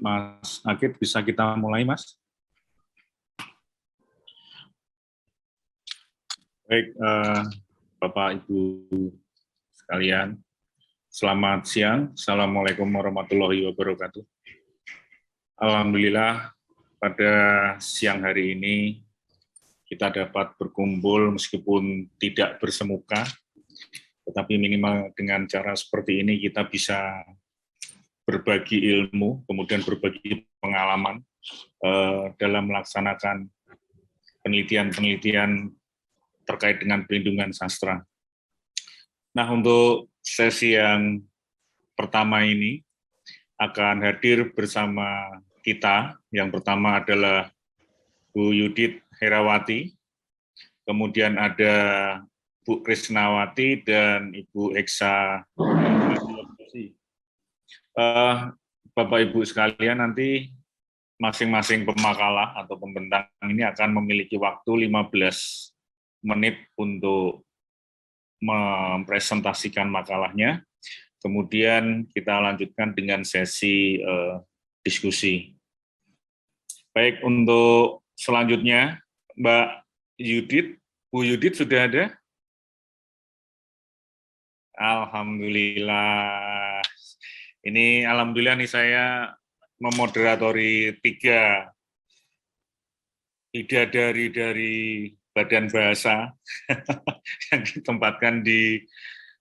Mas Akid, bisa kita mulai, Mas? Baik, Bapak Ibu sekalian, selamat siang. Assalamualaikum warahmatullahi wabarakatuh. Alhamdulillah pada siang hari ini kita dapat berkumpul meskipun tidak bersemuka, tetapi minimal dengan cara seperti ini kita bisa berbagi ilmu, kemudian berbagi pengalaman dalam melaksanakan penelitian-penelitian terkait dengan perlindungan sastra. Nah, untuk sesi yang pertama ini akan hadir bersama kita. Yang pertama adalah Bu Yudit Herawati, kemudian ada Bu Krisnawati dan Ibu Eksa. Bapak Ibu sekalian, nanti masing-masing pemakalah atau pembentang ini akan memiliki waktu 15 menit untuk mempresentasikan makalahnya. Kemudian kita lanjutkan dengan sesi diskusi. Baik, untuk selanjutnya Mbak Yudit, Bu Yudit sudah ada? Alhamdulillah. Ini alhamdulillah nih saya memoderatori 3 bidadari dari Badan Bahasa yang ditempatkan di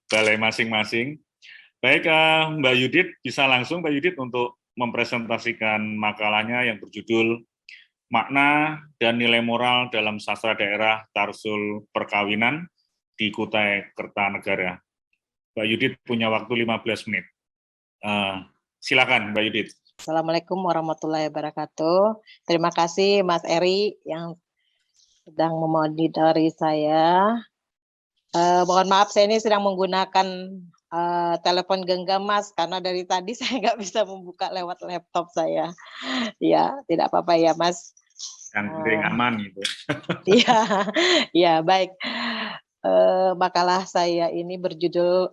balai masing-masing. Baik, Mbak Yudit, bisa langsung Mbak Yudit untuk mempresentasikan makalahnya yang berjudul Makna dan Nilai Moral dalam Sastra Daerah Tarsul Perkawinan di Kutai Kertanegara. Mbak Yudit punya waktu 15 menit. Silakan Mbak Yudit. Assalamualaikum warahmatullahi wabarakatuh. Terima kasih Mas Eri yang sedang memonitori saya. Mohon maaf, saya ini sedang menggunakan telepon genggam Mas, karena dari tadi saya nggak bisa membuka lewat laptop saya. Ya, tidak apa-apa ya Mas. Yang penting aman gitu. Iya, ya baik. Makalah saya ini berjudul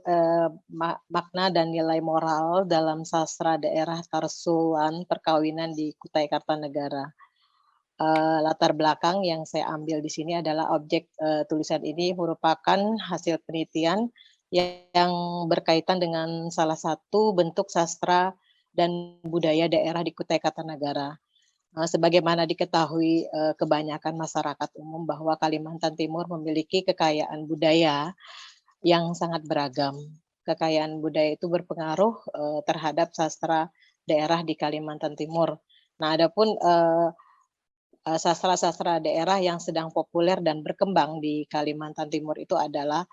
Makna dan Nilai Moral dalam Sastra Daerah Tarsulan Perkawinan di Kutai Kartanegara. Latar belakang yang saya ambil di sini adalah objek tulisan ini merupakan hasil penelitian yang berkaitan dengan salah satu bentuk sastra dan budaya daerah di Kutai Kartanegara. Sebagaimana diketahui kebanyakan masyarakat umum bahwa Kalimantan Timur memiliki kekayaan budaya yang sangat beragam. Kekayaan budaya itu berpengaruh terhadap sastra daerah di Kalimantan Timur. Nah, adapun sastra-sastra daerah yang sedang populer dan berkembang di Kalimantan Timur itu adalah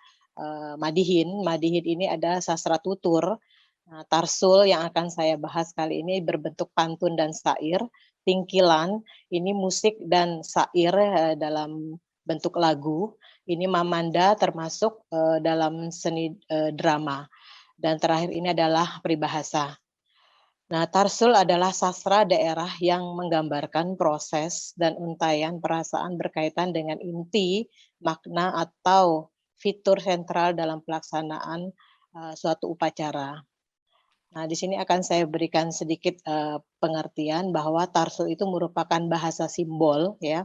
Madihin. Madihin ini ada sastra tutur. Nah, Tarsul yang akan saya bahas kali ini berbentuk pantun dan syair. Tingkilan ini musik dan syair dalam bentuk lagu. Ini Mamanda termasuk dalam seni drama. Dan terakhir ini adalah peribahasa. Nah, Tarsul adalah sastra daerah yang menggambarkan proses dan untaian perasaan berkaitan dengan inti, makna, atau fitur sentral dalam pelaksanaan suatu upacara. Nah, di sini akan saya berikan sedikit pengertian bahwa Tarsul itu merupakan bahasa simbol, ya,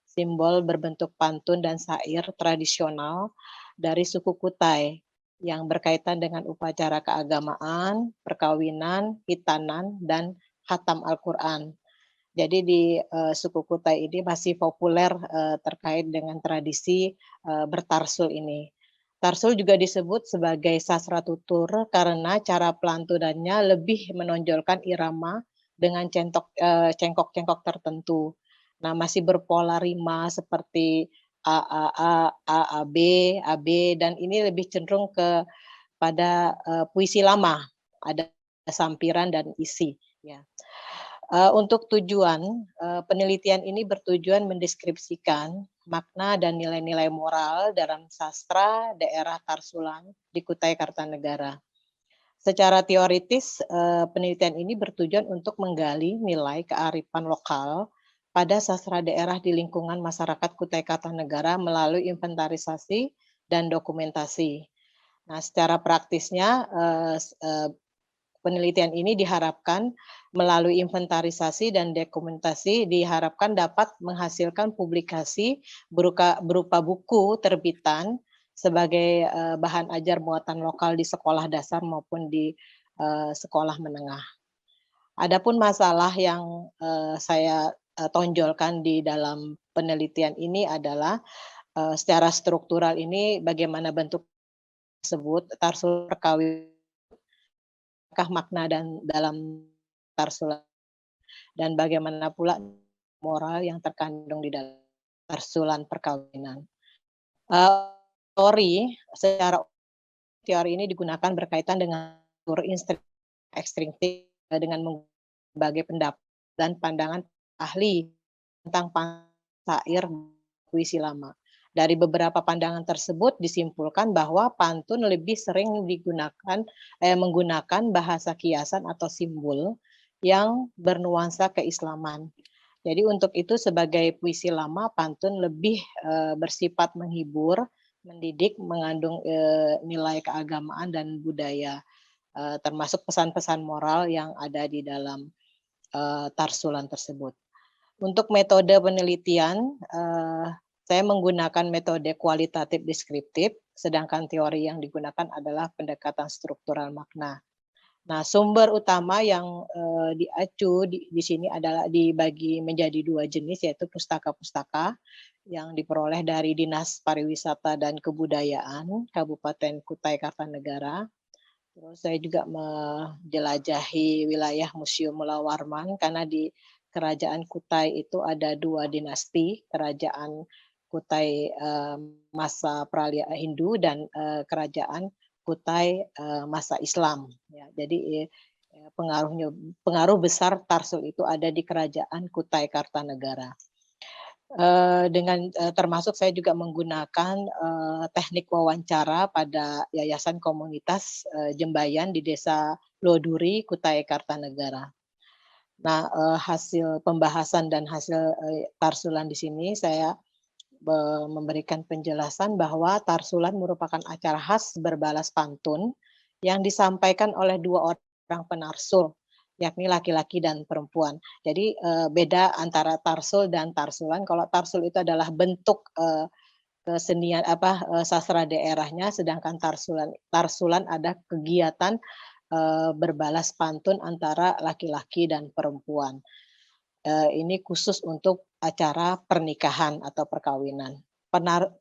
simbol berbentuk pantun dan syair tradisional dari suku Kutai yang berkaitan dengan upacara keagamaan, perkawinan, hitanan, dan khatam Al-Quran. Jadi di suku Kutai ini masih populer terkait dengan tradisi bertarsul ini. Tarsul juga disebut sebagai sastra tutur karena cara pelantunannya lebih menonjolkan irama dengan cengkok-cengkok tertentu. Nah, masih berpola rima seperti A, A, A, A, A, B, dan ini lebih cenderung pada puisi lama, ada sampiran dan isi. Ya. Untuk tujuan, penelitian ini bertujuan mendeskripsikan makna dan nilai-nilai moral dalam sastra daerah Tarsulan di Kutai Kartanegara. Secara teoritis, penelitian ini bertujuan untuk menggali nilai kearifan lokal pada sastra daerah di lingkungan masyarakat Kutai Kartanegara melalui inventarisasi dan dokumentasi. Nah, secara praktisnya penelitian ini diharapkan melalui inventarisasi dan dokumentasi diharapkan dapat menghasilkan publikasi berupa buku terbitan sebagai bahan ajar muatan lokal di sekolah dasar maupun di sekolah menengah. Adapun masalah yang saya tonjolkan di dalam penelitian ini adalah secara struktural ini bagaimana bentuk tersebut, tarsul perkawinan, apakah makna dan dalam tarsul dan bagaimana pula moral yang terkandung di dalam tarsulan perkawinan. Secara teori ini digunakan berkaitan dengan ekstrinsi dengan berbagai pendapat dan pandangan ahli tentang syair puisi lama. Dari beberapa pandangan tersebut disimpulkan bahwa pantun lebih sering menggunakan bahasa kiasan atau simbol yang bernuansa keislaman. Jadi untuk itu sebagai puisi lama, pantun lebih bersifat menghibur, mendidik, mengandung nilai keagamaan dan budaya, termasuk pesan-pesan moral yang ada di dalam tarsulan tersebut. Untuk metode penelitian, saya menggunakan metode kualitatif deskriptif, sedangkan teori yang digunakan adalah pendekatan struktural makna. Nah, sumber utama yang diacu di sini adalah dibagi menjadi 2 jenis, yaitu pustaka-pustaka yang diperoleh dari Dinas Pariwisata dan Kebudayaan Kabupaten Kutai Kartanegara. Terus saya juga menjelajahi wilayah Museum Mula Warman karena di Kerajaan Kutai itu ada 2 dinasti, Kerajaan Kutai masa Pralia Hindu dan Kerajaan Kutai masa Islam. Ya, jadi pengaruh besar tarsul itu ada di Kerajaan Kutai Kartanegara. Termasuk saya juga menggunakan teknik wawancara pada Yayasan Komunitas Jembayan di Desa Loduri, Kutai Kartanegara. Nah, hasil pembahasan dan hasil tarsulan di sini saya memberikan penjelasan bahwa tarsulan merupakan acara khas berbalas pantun yang disampaikan oleh 2 orang penarsul, yakni laki-laki dan perempuan. Jadi beda antara tarsul dan tarsulan. Kalau tarsul itu adalah bentuk kesenian sastra daerahnya, sedangkan tarsulan ada kegiatan berbalas pantun antara laki-laki dan perempuan. Ini khusus untuk acara pernikahan atau perkawinan.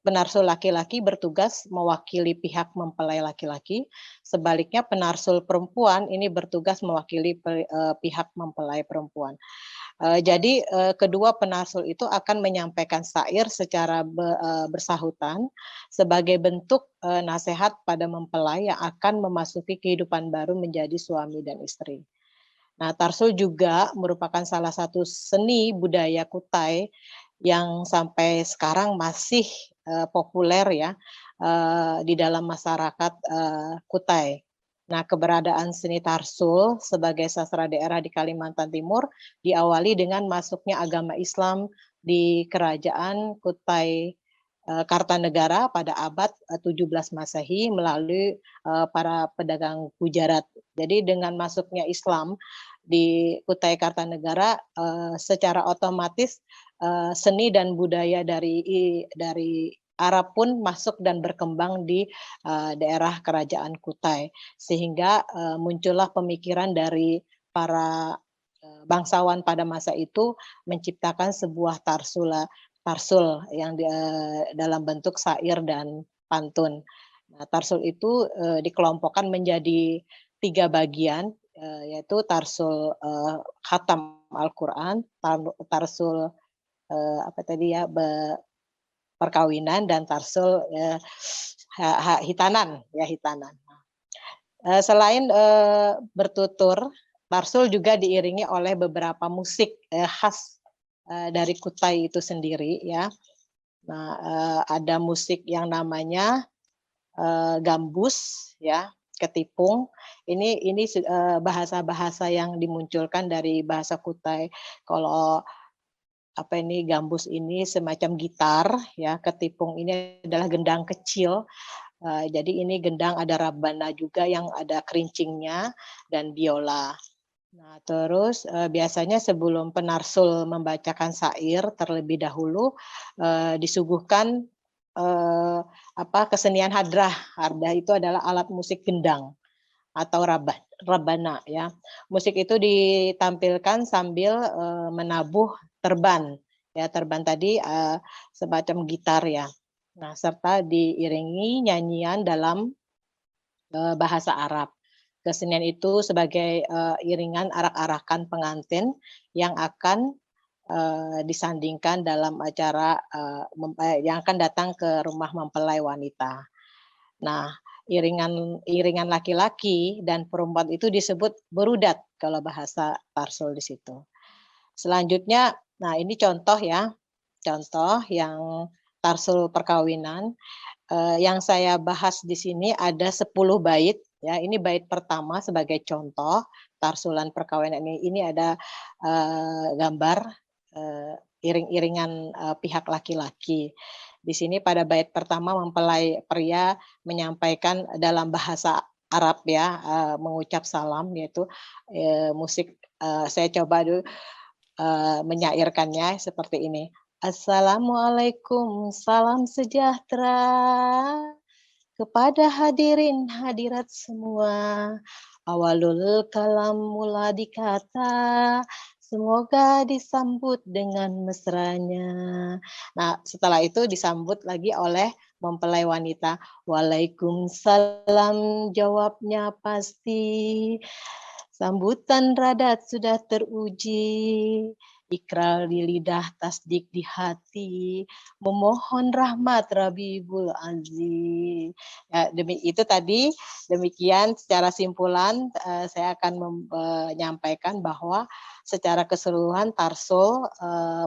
Penarsul laki-laki bertugas mewakili pihak mempelai laki-laki, sebaliknya penarsul perempuan ini bertugas mewakili pihak mempelai perempuan. Jadi kedua penarsul itu akan menyampaikan syair secara bersahutan sebagai bentuk nasihat pada mempelai yang akan memasuki kehidupan baru menjadi suami dan istri. Nah, tarsul juga merupakan salah satu seni budaya Kutai yang sampai sekarang masih populer ya di dalam masyarakat Kutai. Nah, keberadaan seni tarsul sebagai sastra daerah di Kalimantan Timur diawali dengan masuknya agama Islam di Kerajaan Kutai Kartanegara pada abad 17 Masehi melalui para pedagang Gujarat. Jadi dengan masuknya Islam di Kutai Kartanegara secara otomatis seni dan budaya dari Arab pun masuk dan berkembang di daerah Kerajaan Kutai, sehingga muncullah pemikiran dari para bangsawan pada masa itu menciptakan sebuah tarsul yang dalam bentuk syair dan pantun. Nah, tarsul itu dikelompokkan menjadi 3 bagian, yaitu tarsul khatam Al-Quran, tarsul perkawinan, dan tarsul hitanan. Selain bertutur, tarsul juga diiringi oleh beberapa musik khas dari Kutai itu sendiri ya. Nah, ada musik yang namanya gambus ya, ketipung. Ini bahasa-bahasa yang dimunculkan dari bahasa Kutai. Kalau gambus ini semacam gitar ya, ketipung ini adalah gendang kecil Jadi ini gendang, ada rabana juga yang ada kerincingnya, dan biola. Nah, terus biasanya sebelum penarsul membacakan syair terlebih dahulu disuguhkan kesenian hadrah. Hadrah itu adalah alat musik gendang atau rabana ya. Musik itu ditampilkan sambil menabuh terban. Ya, terban tadi semacam gitar ya. Nah, serta diiringi nyanyian dalam bahasa Arab. Kesenian itu sebagai iringan arak-arakan pengantin yang akan disandingkan dalam acara yang akan datang ke rumah mempelai wanita. Nah, iringan laki-laki dan perempuan itu disebut berudat kalau bahasa Tarsul di situ. Selanjutnya, nah ini contoh ya, contoh yang Tarsul perkawinan. Yang saya bahas di sini ada 10 bait ya. Ini bait pertama sebagai contoh tarsulan perkawinan ini. Ini ada gambar iring-iringan pihak laki-laki. Di sini pada bait pertama mempelai pria menyampaikan dalam bahasa Arab ya, mengucap salam, yaitu musik saya coba dulu menyairkannya seperti ini. Assalamualaikum, salam sejahtera kepada hadirin hadirat semua. Awalul kalam mula dikata, semoga disambut dengan mesranya. Nah, setelah itu disambut lagi oleh mempelai wanita. Waalaikumsalam, jawabnya pasti. Sambutan radat sudah teruji, ikrar di lidah, tasdik di hati, memohon rahmat Rabibul Aziz. Ya, itu tadi, demikian secara simpulan saya akan menyampaikan bahwa secara keseluruhan tarsul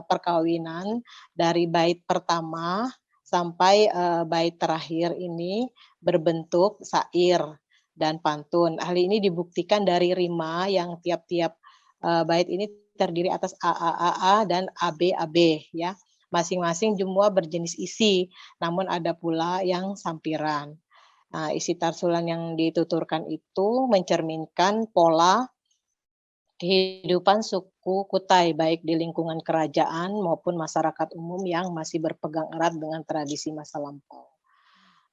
perkawinan dari bait pertama sampai bait terakhir ini berbentuk syair dan pantun. Hal ini dibuktikan dari rima yang tiap-tiap bait ini terdiri atas A dan AB ya. Masing-masing semua berjenis isi, namun ada pula yang sampiran. Nah, isi tarsulan yang dituturkan itu mencerminkan pola kehidupan suku Kutai baik di lingkungan kerajaan maupun masyarakat umum yang masih berpegang erat dengan tradisi masa lampau.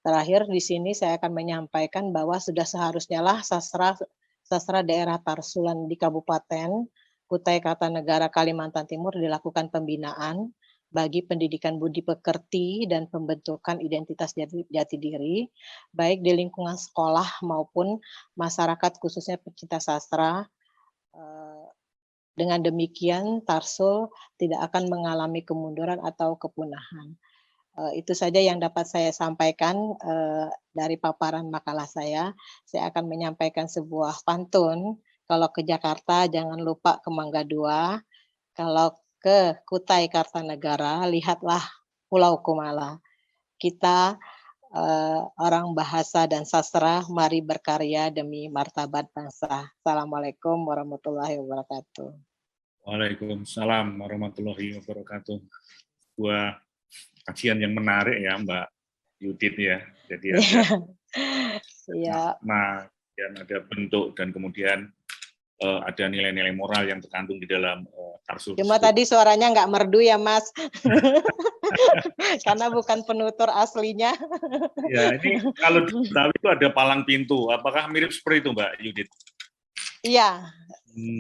Terakhir di sini saya akan menyampaikan bahwa sudah seharusnya lah sastra daerah Tarsulan di Kabupaten Kutai Kartanegara Kalimantan Timur dilakukan pembinaan bagi pendidikan budi pekerti dan pembentukan identitas jati diri baik di lingkungan sekolah maupun masyarakat khususnya pecinta sastra. Dengan demikian Tarsul tidak akan mengalami kemunduran atau kepunahan. Itu saja yang dapat saya sampaikan dari paparan makalah saya. Saya akan menyampaikan sebuah pantun. Kalau ke Jakarta jangan lupa ke Mangga Dua. Kalau ke Kutai Kartanegara lihatlah Pulau Kumala. Kita orang bahasa dan sastra, mari berkarya demi martabat bangsa. Assalamualaikum warahmatullahi wabarakatuh. Waalaikumsalam warahmatullahi wabarakatuh. Buah kajian yang menarik ya Mbak Yudit ya. Jadi ada makna, dan ada bentuk, dan kemudian ada nilai-nilai moral yang terkandung di dalam tarsul. Cuma tadi suaranya nggak merdu ya Mas, karena bukan penutur aslinya. Ya, ini kalau di Betawi itu ada palang pintu. Apakah mirip seperti itu Mbak Yudit? Iya,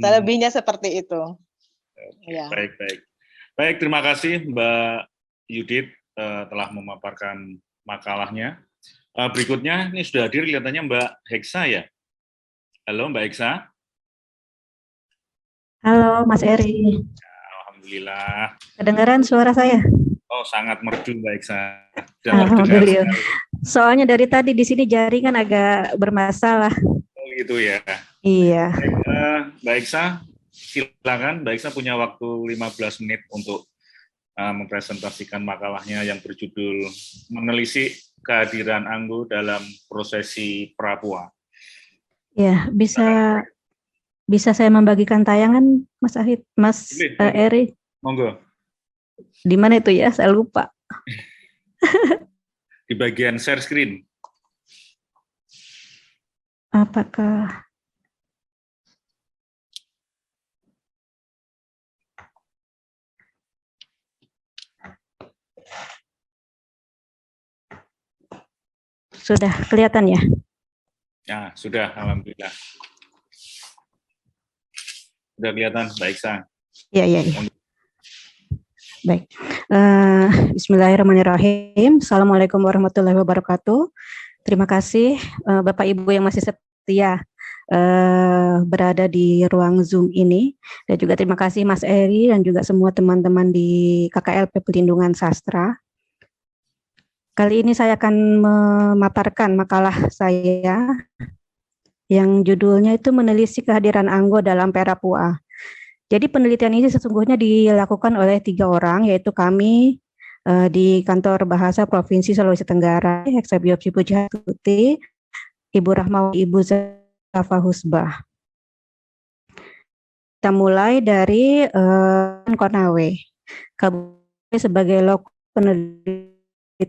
selebihnya seperti itu. Ya. Baik, terima kasih Mbak Yudit telah memaparkan makalahnya. Berikutnya ini sudah hadir kelihatannya Mbak Heksa ya. Halo Mbak Heksa. Halo Mas Eri. Alhamdulillah. Kedengaran suara saya? Oh, sangat merdu Mbak Heksa. Alhamdulillah. Soalnya dari tadi di sini jaringan agak bermasalah. Oh gitu ya. Iya. Mbak Heksa, silakan. Mbak Heksa punya waktu 15 menit untuk mempresentasikan makalahnya yang berjudul Menelisik Kehadiran Anggo dalam Prosesi Prapua. Ya, bisa saya membagikan tayangan, Mas Ahid, Mas Eri? Monggo. Di mana itu ya? Saya lupa. Di bagian share screen. Apakah sudah kelihatan ya? Ya, sudah, alhamdulillah. Sudah kelihatan, baik Sang. Ya. Baik. Bismillahirrahmanirrahim. Assalamualaikum warahmatullahi wabarakatuh. Terima kasih Bapak Ibu yang masih setia berada di ruang Zoom ini, dan juga terima kasih Mas Eri dan juga semua teman-teman di KKLP Pelindungan Sastra. Kali ini saya akan memaparkan makalah saya yang judulnya itu menelisik kehadiran Anggo dalam Perapua. Jadi penelitian ini sesungguhnya dilakukan oleh 3 orang, yaitu kami di Kantor Bahasa Provinsi Sulawesi Tenggara, Heksabiopsi Pujatuti, Ibu Rahmawi, Ibu Zafa Husbah. Kita mulai dari Konawe, Kabupaten sebagai lokal peneliti.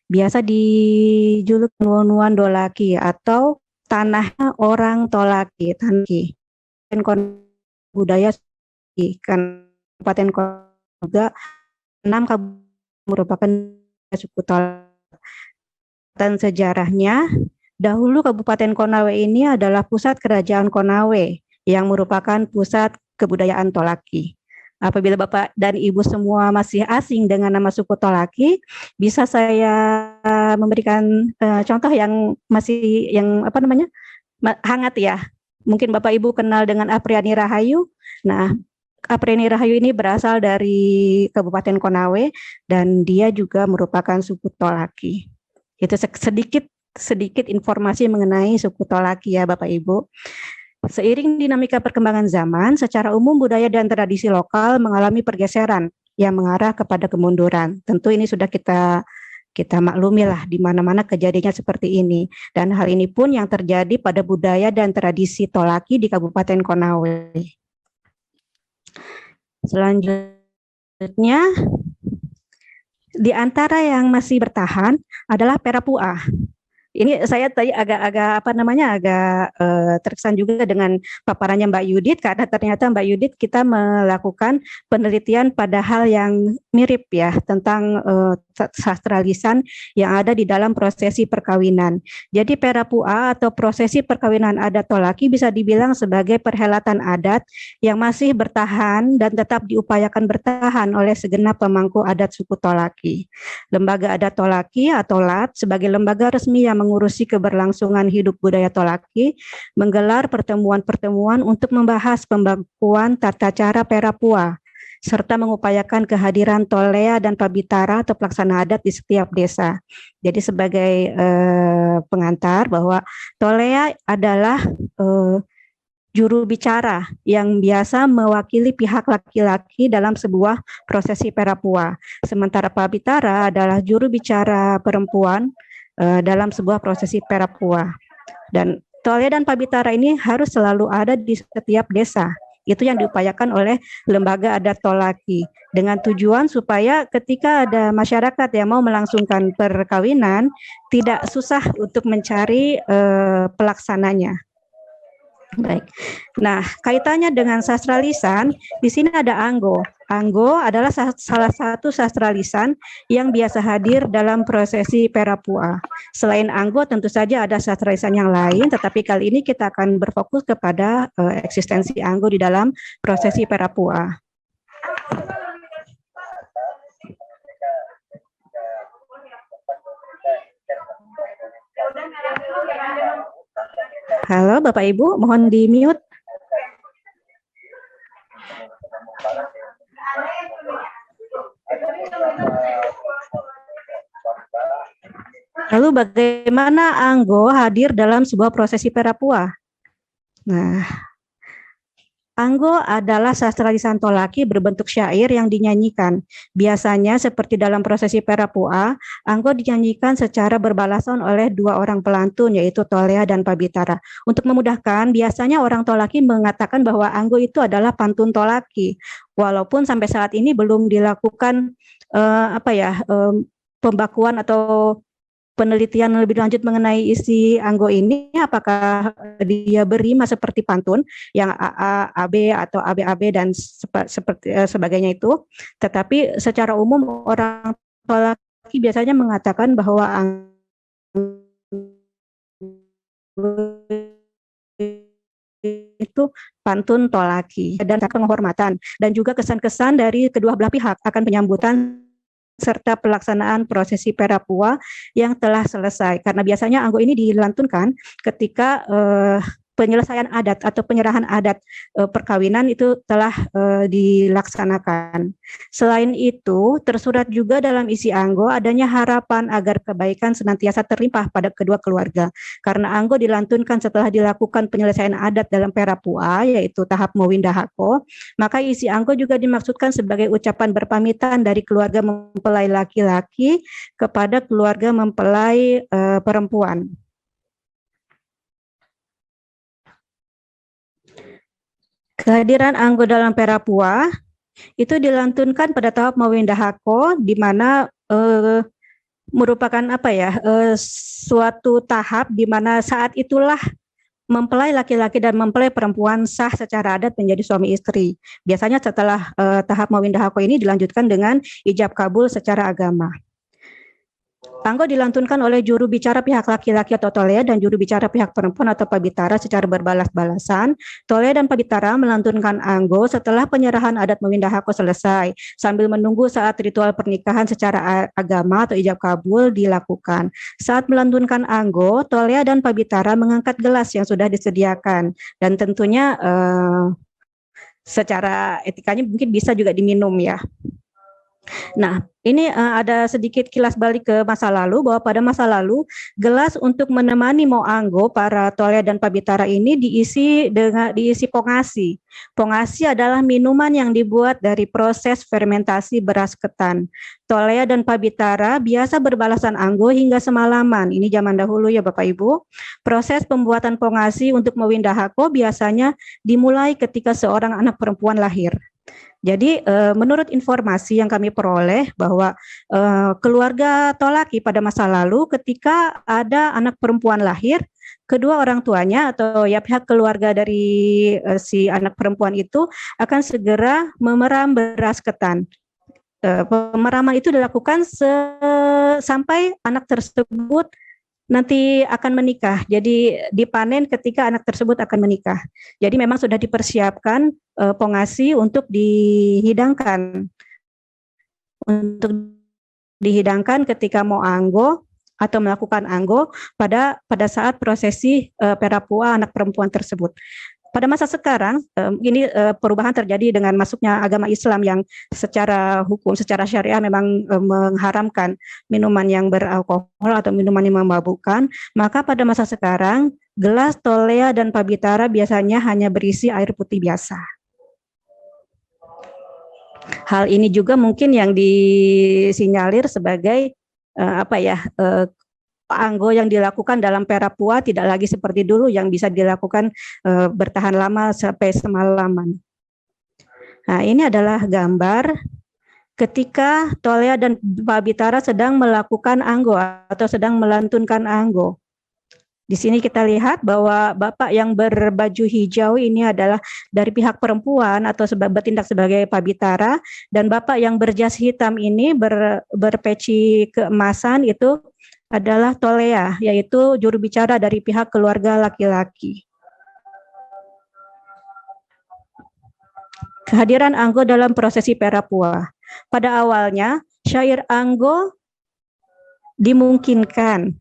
Biasa dijuluk Nuan Dolaki atau tanah orang Tolaki, Tanki. Budaya Kabupaten juga 6 kabupaten merupakan suku Tolaki. Dan sejarahnya, dahulu Kabupaten Konawe ini adalah pusat kerajaan Konawe yang merupakan pusat kebudayaan Tolaki. Apabila Bapak dan Ibu semua masih asing dengan nama suku Tolaki, bisa saya memberikan contoh yang masih hangat ya. Mungkin Bapak Ibu kenal dengan Apriani Rahayu. Nah, Apriani Rahayu ini berasal dari Kabupaten Konawe dan dia juga merupakan suku Tolaki. Itu sedikit informasi mengenai suku Tolaki ya Bapak Ibu. Seiring dinamika perkembangan zaman, secara umum budaya dan tradisi lokal mengalami pergeseran yang mengarah kepada kemunduran. Tentu ini sudah kita maklumi lah di mana-mana kejadiannya seperti ini. Dan hal ini pun yang terjadi pada budaya dan tradisi Tolaki di Kabupaten Konawe. Selanjutnya, di antara yang masih bertahan adalah Perapua. Ini saya tadi agak terkesan juga dengan paparannya Mbak Yudit, karena ternyata Mbak Yudit kita melakukan penelitian pada hal yang mirip ya tentang sastra lisan yang ada di dalam prosesi perkawinan. Jadi Perapua atau prosesi perkawinan adat Tolaki bisa dibilang sebagai perhelatan adat yang masih bertahan dan tetap diupayakan bertahan oleh segenap pemangku adat suku Tolaki. Lembaga Adat Tolaki atau LAT sebagai lembaga resmi yang mengurusi keberlangsungan hidup budaya Tolaki, menggelar pertemuan-pertemuan untuk membahas pembakuan tata cara Perapua, serta mengupayakan kehadiran Tolea dan Pabitara atau pelaksana adat di setiap desa. Jadi sebagai pengantar bahwa Tolea adalah juru bicara yang biasa mewakili pihak laki-laki dalam sebuah prosesi Perapua. Sementara Pabitara adalah juru bicara perempuan dalam sebuah prosesi Perapua. Dan Tolea dan Pabitara ini harus selalu ada di setiap desa. Itu yang diupayakan oleh Lembaga Adat Tolaki dengan tujuan supaya ketika ada masyarakat yang mau melangsungkan perkawinan tidak susah untuk mencari pelaksananya. Baik. Nah, kaitannya dengan sastra lisan, di sini ada Anggo. Anggo adalah salah satu sastra lisan yang biasa hadir dalam prosesi Perapua. Selain Anggo, tentu saja ada sastra lisan yang lain, tetapi kali ini kita akan berfokus kepada eksistensi Anggo di dalam prosesi Perapua. Halo Bapak Ibu, mohon di-mute. Lalu bagaimana Anggo hadir dalam sebuah prosesi Perapua? Nah, Anggo adalah sastra lisan Tolaki berbentuk syair yang dinyanyikan. Biasanya seperti dalam prosesi Perapua, Anggo dinyanyikan secara berbalasan oleh 2 orang pelantun, yaitu Tolea dan Pabitara. Untuk memudahkan, biasanya orang Tolaki mengatakan bahwa Anggo itu adalah pantun Tolaki. Walaupun sampai saat ini belum dilakukan pembakuan atau penelitian lebih lanjut mengenai isi anggo ini, apakah dia berima seperti pantun yang AA, AB atau ABAB dan seperti sebagainya itu. Tetapi secara umum orang tua laki biasanya mengatakan bahwa anggo itu pantun tolaki dan penghormatan dan juga kesan-kesan dari kedua belah pihak akan penyambutan serta pelaksanaan prosesi perapua yang telah selesai, karena biasanya anggo ini dilantunkan ketika penyelesaian adat atau penyerahan adat perkawinan itu telah dilaksanakan. Selain itu, tersurat juga dalam isi anggo adanya harapan agar kebaikan senantiasa terlimpah pada kedua keluarga. Karena anggo dilantunkan setelah dilakukan penyelesaian adat dalam perapua, yaitu tahap mawindahako, maka isi anggo juga dimaksudkan sebagai ucapan berpamitan dari keluarga mempelai laki-laki kepada keluarga mempelai perempuan. Kehadiran anggo dalam perapua itu dilantunkan pada tahap mawindahako, di mana merupakan suatu tahap di mana saat itulah mempelai laki-laki dan mempelai perempuan sah secara adat menjadi suami istri. Biasanya setelah tahap mawindahako ini dilanjutkan dengan ijab kabul secara agama. Anggo dilantunkan oleh juru bicara pihak laki-laki atau tolea dan juru bicara pihak perempuan atau pabitara secara berbalas-balasan. Tolea dan pabitara melantunkan anggo setelah penyerahan adat mawindahako selesai, sambil menunggu saat ritual pernikahan secara agama atau ijab kabul dilakukan. Saat melantunkan anggo, tolea dan pabitara mengangkat gelas yang sudah disediakan dan tentunya secara etikanya mungkin bisa juga diminum ya. Nah, ini ada sedikit kilas balik ke masa lalu, bahwa pada masa lalu gelas untuk menemani moanggo para tolea dan pabitara ini diisi pongasi. Pongasi adalah minuman yang dibuat dari proses fermentasi beras ketan. Tolea dan pabitara biasa berbalasan anggo hingga semalaman. Ini zaman dahulu ya Bapak Ibu. Proses pembuatan pongasi untuk mawindahako biasanya dimulai ketika seorang anak perempuan lahir. Jadi menurut informasi yang kami peroleh bahwa keluarga tolaki pada masa lalu ketika ada anak perempuan lahir, kedua orang tuanya atau ya pihak keluarga dari si anak perempuan itu akan segera memeram beras ketan. Pemeraman itu dilakukan sampai anak tersebut nanti akan menikah. Jadi dipanen ketika anak tersebut akan menikah. Jadi memang sudah dipersiapkan pongasi untuk dihidangkan ketika mau anggo atau melakukan anggo pada saat prosesi perapua anak perempuan tersebut. Pada masa sekarang, ini perubahan terjadi dengan masuknya agama Islam yang secara hukum, secara syariah memang mengharamkan minuman yang beralkohol atau minuman yang memabukkan. Maka pada masa sekarang, gelas tolea dan pabitara biasanya hanya berisi air putih biasa. Hal ini juga mungkin yang disinyalir sebagai anggo yang dilakukan dalam perapua tidak lagi seperti dulu yang bisa dilakukan bertahan lama sampai semalaman. Nah, ini adalah gambar ketika tolea dan pabitara sedang melakukan anggo atau sedang melantunkan anggo. Di sini kita lihat bahwa bapak yang berbaju hijau ini adalah dari pihak perempuan atau bertindak sebagai pabitara, dan bapak yang berjas hitam ini berpeci keemasan itu adalah tolea, yaitu juru bicara dari pihak keluarga laki-laki. Kehadiran anggo dalam prosesi perapua. Pada awalnya, syair anggo dimungkinkan.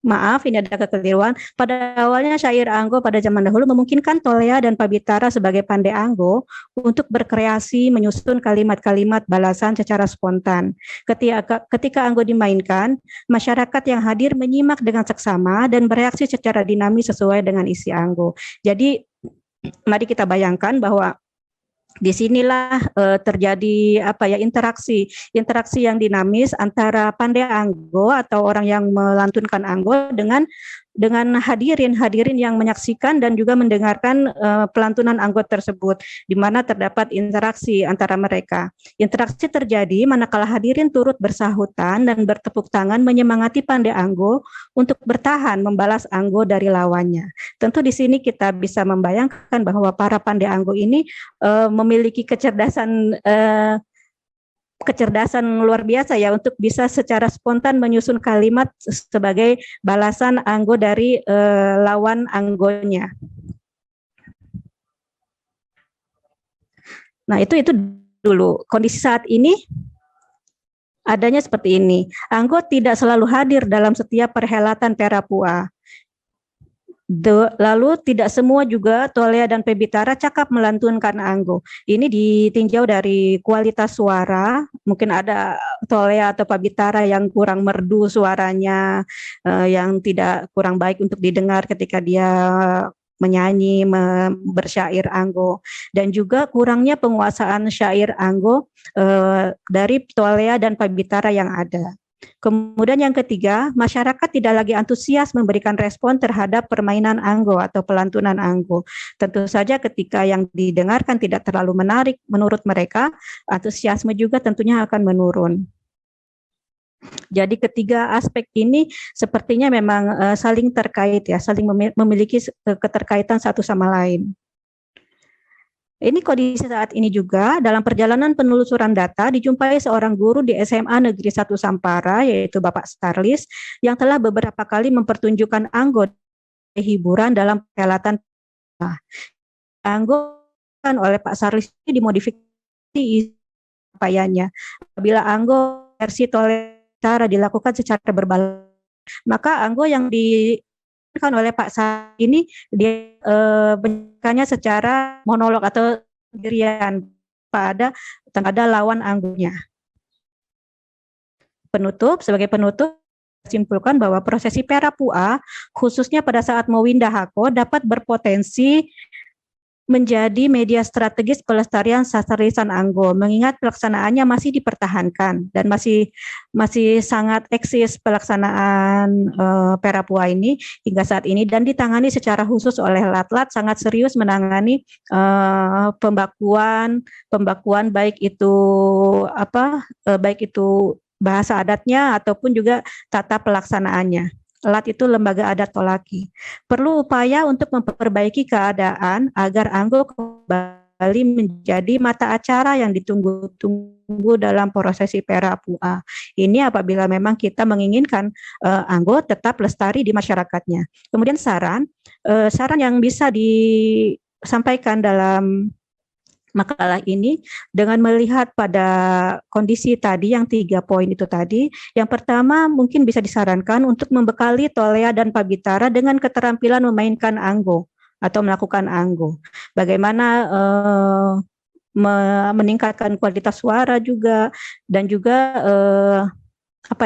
Maaf, ini ada kekeliruan. Pada awalnya syair anggo pada zaman dahulu memungkinkan tolea dan pabitara sebagai pandai anggo untuk berkreasi menyusun kalimat-kalimat balasan secara spontan. Ketika anggo dimainkan, masyarakat yang hadir menyimak dengan seksama dan bereaksi secara dinamis sesuai dengan isi anggo. Jadi mari kita bayangkan bahwa disinilah terjadi interaksi yang dinamis antara pandai anggo atau orang yang melantunkan anggo dengan dengan hadirin yang menyaksikan dan juga mendengarkan pelantunan anggota tersebut, di mana terdapat interaksi antara mereka. Interaksi terjadi manakala hadirin turut bersahutan dan bertepuk tangan menyemangati pandai anggo untuk bertahan membalas anggo dari lawannya. Tentu di sini kita bisa membayangkan bahwa para pandai anggo ini memiliki kecerdasan luar biasa ya untuk bisa secara spontan menyusun kalimat sebagai balasan anggo dari lawan anggonya. Nah, itu dulu. Kondisi saat ini adanya seperti ini. Anggo tidak selalu hadir dalam setiap perhelatan Perapua. Lalu tidak semua juga Tolea dan Pebitara cakap melantunkan anggo. Ini ditinjau dari kualitas suara, mungkin ada Tolea atau Pebitara yang kurang merdu suaranya, yang tidak kurang baik untuk didengar ketika dia menyanyi, bersyair anggo, dan juga kurangnya penguasaan syair anggo dari Tolea dan Pebitara yang ada. Kemudian yang ketiga, masyarakat tidak lagi antusias memberikan respon terhadap permainan anggo atau pelantunan anggo. Tentu saja ketika yang didengarkan tidak terlalu menarik menurut mereka, antusiasme juga tentunya akan menurun. Jadi ketiga aspek ini sepertinya memang saling terkait ya, saling memiliki keterkaitan satu sama lain. Ini kondisi saat ini juga dalam perjalanan penelusuran data dijumpai seorang guru di SMA Negeri 1 Sampara, yaitu Bapak Starlis, yang telah beberapa kali mempertunjukkan anggo hiburan dalam perhelatan. Anggo oleh Pak Starlis ini dimodifikasi upayanya. Apabila anggo versi Tolera dilakukan secara berbalik, maka anggo yang kan oleh Pak Sa ini dia bentukannya secara monolog atau sendirian pada lawan anggonya. Sebagai penutup simpulkan bahwa prosesi Perapua khususnya pada saat Mowinda Hako dapat berpotensi menjadi media strategis pelestarian sastra lisan anggo, mengingat pelaksanaannya masih dipertahankan dan masih sangat eksis pelaksanaan Perapua ini hingga saat ini, dan ditangani secara khusus oleh Latlat, sangat serius menangani pembakuan baik itu bahasa adatnya ataupun juga tata pelaksanaannya. LAT itu Lembaga Adat Tolaki. Perlu upaya untuk memperbaiki keadaan agar anggo kembali menjadi mata acara yang ditunggu-tunggu dalam prosesi Perapua. Ini apabila memang kita menginginkan anggo tetap lestari di masyarakatnya. Kemudian saran yang bisa disampaikan dalam makalah ini dengan melihat pada kondisi tadi yang 3 poin itu tadi. Yang pertama mungkin bisa disarankan untuk membekali Tolea dan Pebitara dengan keterampilan memainkan anggo atau melakukan anggo. Bagaimana meningkatkan kualitas suara juga, dan juga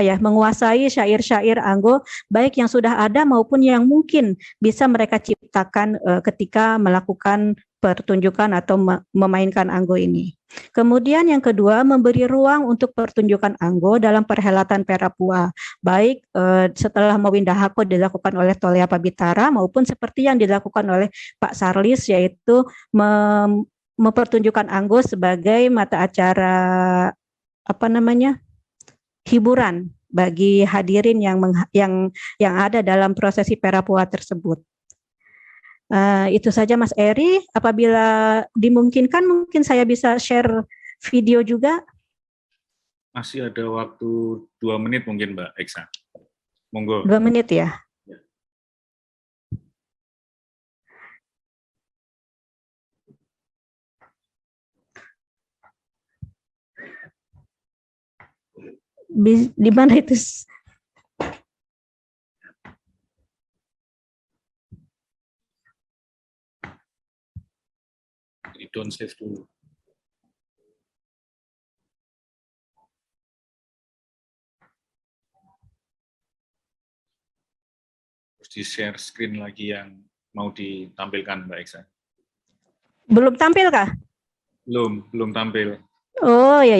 menguasai syair-syair anggo baik yang sudah ada maupun yang mungkin bisa mereka ciptakan ketika melakukan pertunjukan atau memainkan anggo ini. Kemudian yang kedua, memberi ruang untuk pertunjukan anggo dalam perhelatan Perapua, baik setelah Mowinda Hako dilakukan oleh Tolea Pebitara maupun seperti yang dilakukan oleh Pak Starlis, yaitu mempertunjukkan anggo sebagai mata acara hiburan bagi hadirin yang ada dalam prosesi Perapua tersebut. Itu saja Mas Eri. Apabila dimungkinkan mungkin saya bisa share video juga. Masih ada waktu 2 menit mungkin Mbak Eksa. Monggo. 2 menit ya. Di mana itu? Don't save dulu. Terus di share screen lagi yang mau ditampilkan Mbak Eksa. Belum tampil kah? Belum tampil. Oh ya.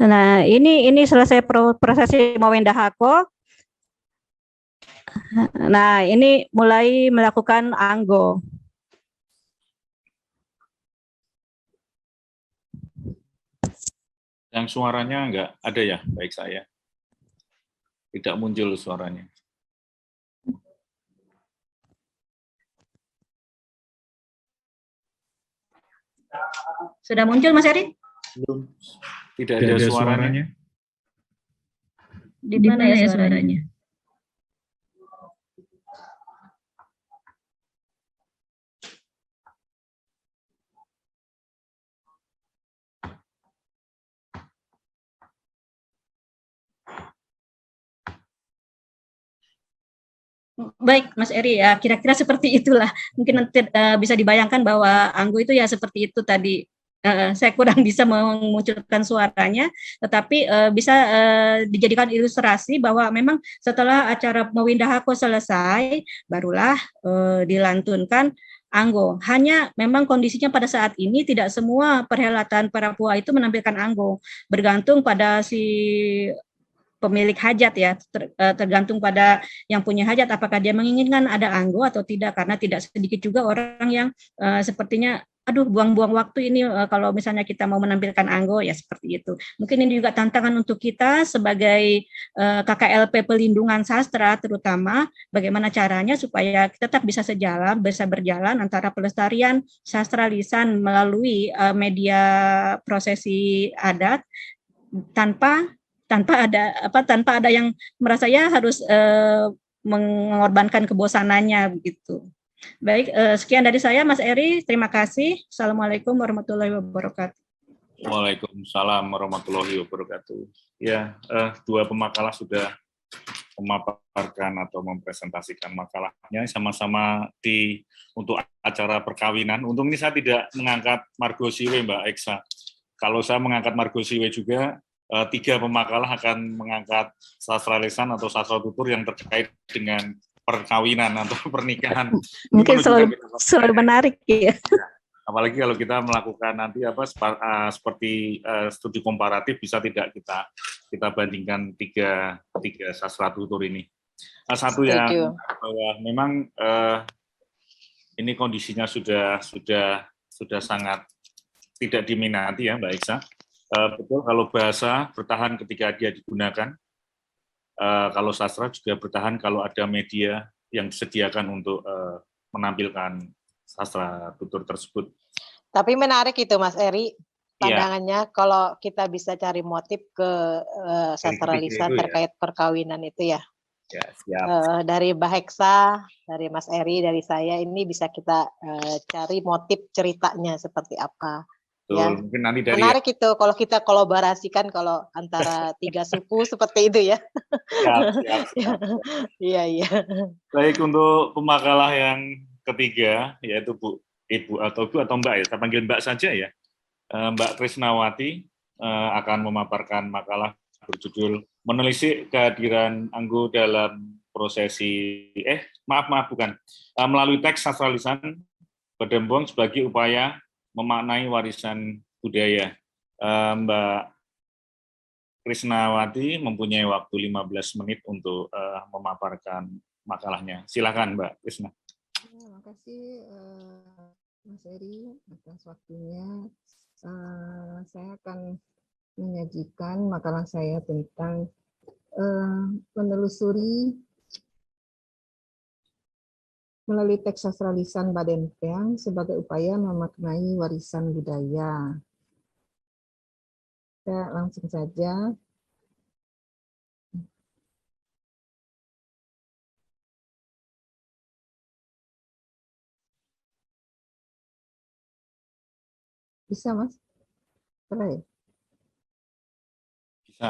Nah, ini selesai prosesi Mawendahako. Nah, ini mulai melakukan anggo. Yang suaranya enggak ada ya, baik saya. Tidak muncul suaranya. Sudah muncul, Mas Eri? Belum. Tidak ada suaranya. Di mana ya suaranya? Baik, Mas Eri, ya kira-kira seperti itulah. Mungkin nanti bisa dibayangkan bahwa anggo itu ya seperti itu tadi. Saya kurang bisa memunculkan suaranya, tetapi bisa dijadikan ilustrasi bahwa memang setelah acara Mawindahako selesai, barulah dilantunkan anggo. Hanya memang kondisinya pada saat ini tidak semua perhelatan para pua itu menampilkan anggo, bergantung pada si pemilik hajat ya, tergantung pada yang punya hajat apakah dia menginginkan ada anggo atau tidak, karena tidak sedikit juga orang yang sepertinya aduh buang-buang waktu ini kalau misalnya kita mau menampilkan anggo ya seperti itu. Mungkin ini juga tantangan untuk kita sebagai KKLP pelindungan sastra terutama bagaimana caranya supaya kita tetap bisa sejalan, bisa berjalan antara pelestarian sastra lisan melalui media prosesi adat tanpa tanpa ada yang merasa ya harus mengorbankan kebosanannya begitu. Baik, sekian dari saya, Mas Eri. Terima kasih. Assalamualaikum warahmatullahi wabarakatuh. Waalaikumsalam warahmatullahi wabarakatuh. Ya, dua pemakalah sudah memaparkan atau mempresentasikan makalahnya sama-sama untuk acara perkawinan. Untung ini saya tidak mengangkat Margo Siwe, Mbak Eksa. Kalau saya mengangkat Margo Siwe juga, 3 pemakalah akan mengangkat sastra lisan atau sastra tutur yang terkait dengan perkawinan atau pernikahan. Mungkin selalu menarik ya. Apalagi kalau kita melakukan nanti seperti studi komparatif bisa tidak kita bandingkan tiga sastra tutur ini. Satu yang bahwa memang ini kondisinya sudah sangat tidak diminati ya Mbak Iksa. Betul, kalau bahasa bertahan ketika dia digunakan, kalau sastra juga bertahan kalau ada media yang disediakan untuk menampilkan sastra tutur tersebut. Tapi menarik itu Mas Eri, pandangannya kalau kita bisa cari motif ke sastra lisan terkait perkawinan itu ya. Ya, siap. Dari Mbak Heksa, dari Mas Eri, dari saya ini bisa kita cari motif ceritanya seperti apa. Betul, ya. Mungkin nanti dari menarik itu kalau kita kolaborasikan kalau antara 3 suku seperti itu ya. Siap. Iya. Baik, untuk pemakalah yang ketiga yaitu Ibu atau Mbak ya, saya panggil Mbak saja ya. Mbak Krisnawati akan memaparkan makalah berjudul Menelisik Kehadiran Anggo dalam Prosesi melalui teks sastra lisan Bedembong sebagai upaya memaknai warisan budaya. Mbak Krisnawati mempunyai waktu 15 menit untuk memaparkan makalahnya. Silakan Mbak Krisna. Terima kasih Mas Eri atas waktunya. Saya akan menyajikan makalah saya tentang menelusuri melalui teks sastra lisan Badenteng sebagai upaya memaknai warisan budaya. Saya langsung saja. Bisa, Mas? Boleh?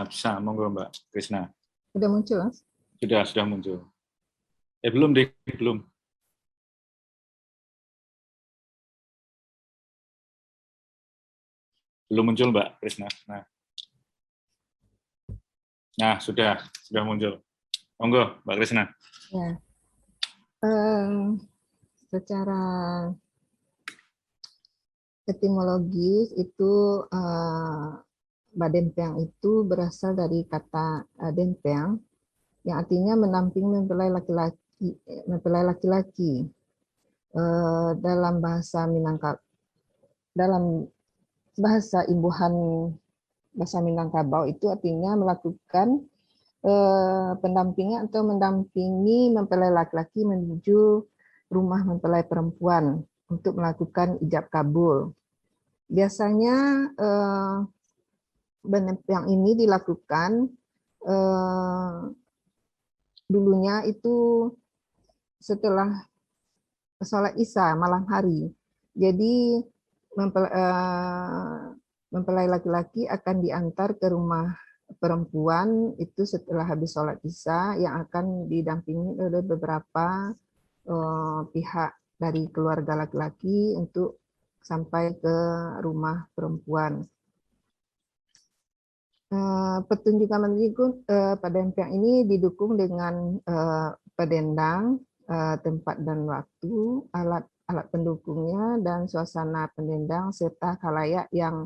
Bisa, monggo Mbak Krisna. Sudah muncul, Mas? Sudah muncul. Belum. Belum muncul Mbak Krisna. Nah, sudah muncul. Monggo Mbak Krisna. Ya. Secara etimologis itu Badempeang itu berasal dari kata dempeang yang artinya mendamping mempelai laki-laki. Dalam bahasa Minangkabau, dalam bahasa imbuhan bahasa Minangkabau itu artinya melakukan pendampingan atau mendampingi mempelai laki-laki menuju rumah mempelai perempuan untuk melakukan ijab kabul. Biasanya yang ini dilakukan dulunya itu setelah sholat Isya malam hari. Jadi mempelai laki-laki akan diantar ke rumah perempuan itu setelah habis sholat Isya yang akan didampingi oleh beberapa pihak dari keluarga laki-laki untuk sampai ke rumah perempuan. Pertunjukan Badempeang ini didukung dengan pedendang, tempat dan waktu, alat pendukungnya, dan suasana pendendang serta khalayak yang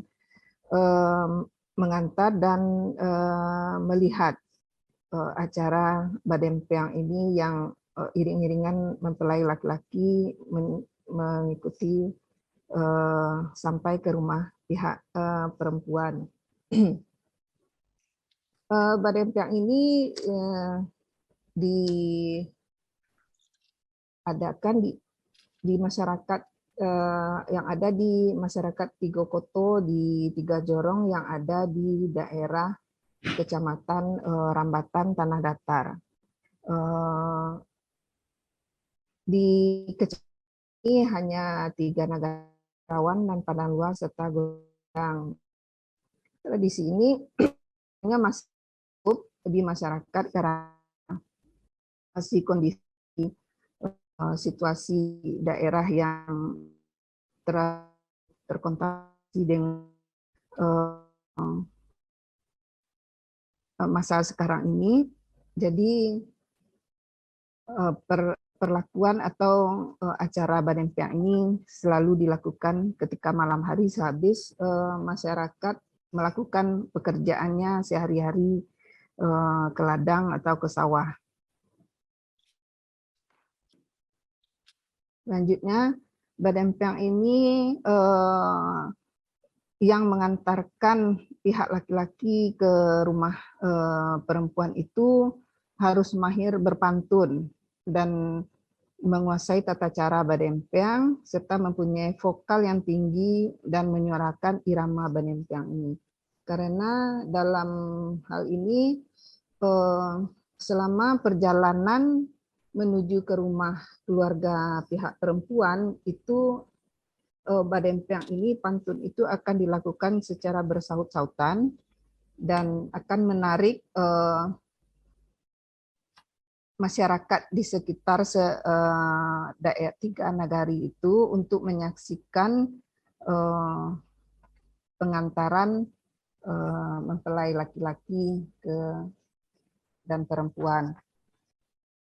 mengantar dan melihat acara Badempeang ini yang iring-iringan mempelai laki-laki mengikuti sampai ke rumah pihak perempuan. Badempeang ini diadakan di masyarakat yang ada di masyarakat Tigo Koto di Tiga Jorong yang ada di daerah Kecamatan Rambatan Tanah Datar. Di kecamatan ini hanya 3 negarawan dan Padang Luar serta Gondang. Di sini masih di masyarakat karena masih kondisi situasi daerah yang terkontaminasi dengan masa sekarang ini. Jadi perlakuan atau acara Badempeang ini selalu dilakukan ketika malam hari sehabis masyarakat melakukan pekerjaannya sehari-hari ke ladang atau ke sawah. Selanjutnya, Badempeang ini yang mengantarkan pihak laki-laki ke rumah perempuan itu harus mahir berpantun dan menguasai tata cara Badempeang serta mempunyai vokal yang tinggi dan menyuarakan irama Badempeang ini. Karena dalam hal ini selama perjalanan menuju ke rumah keluarga pihak perempuan itu Badempeang ini, pantun itu akan dilakukan secara bersaut-sautan dan akan menarik masyarakat di sekitar daerah 3 nagari itu untuk menyaksikan pengantaran mempelai laki-laki dan perempuan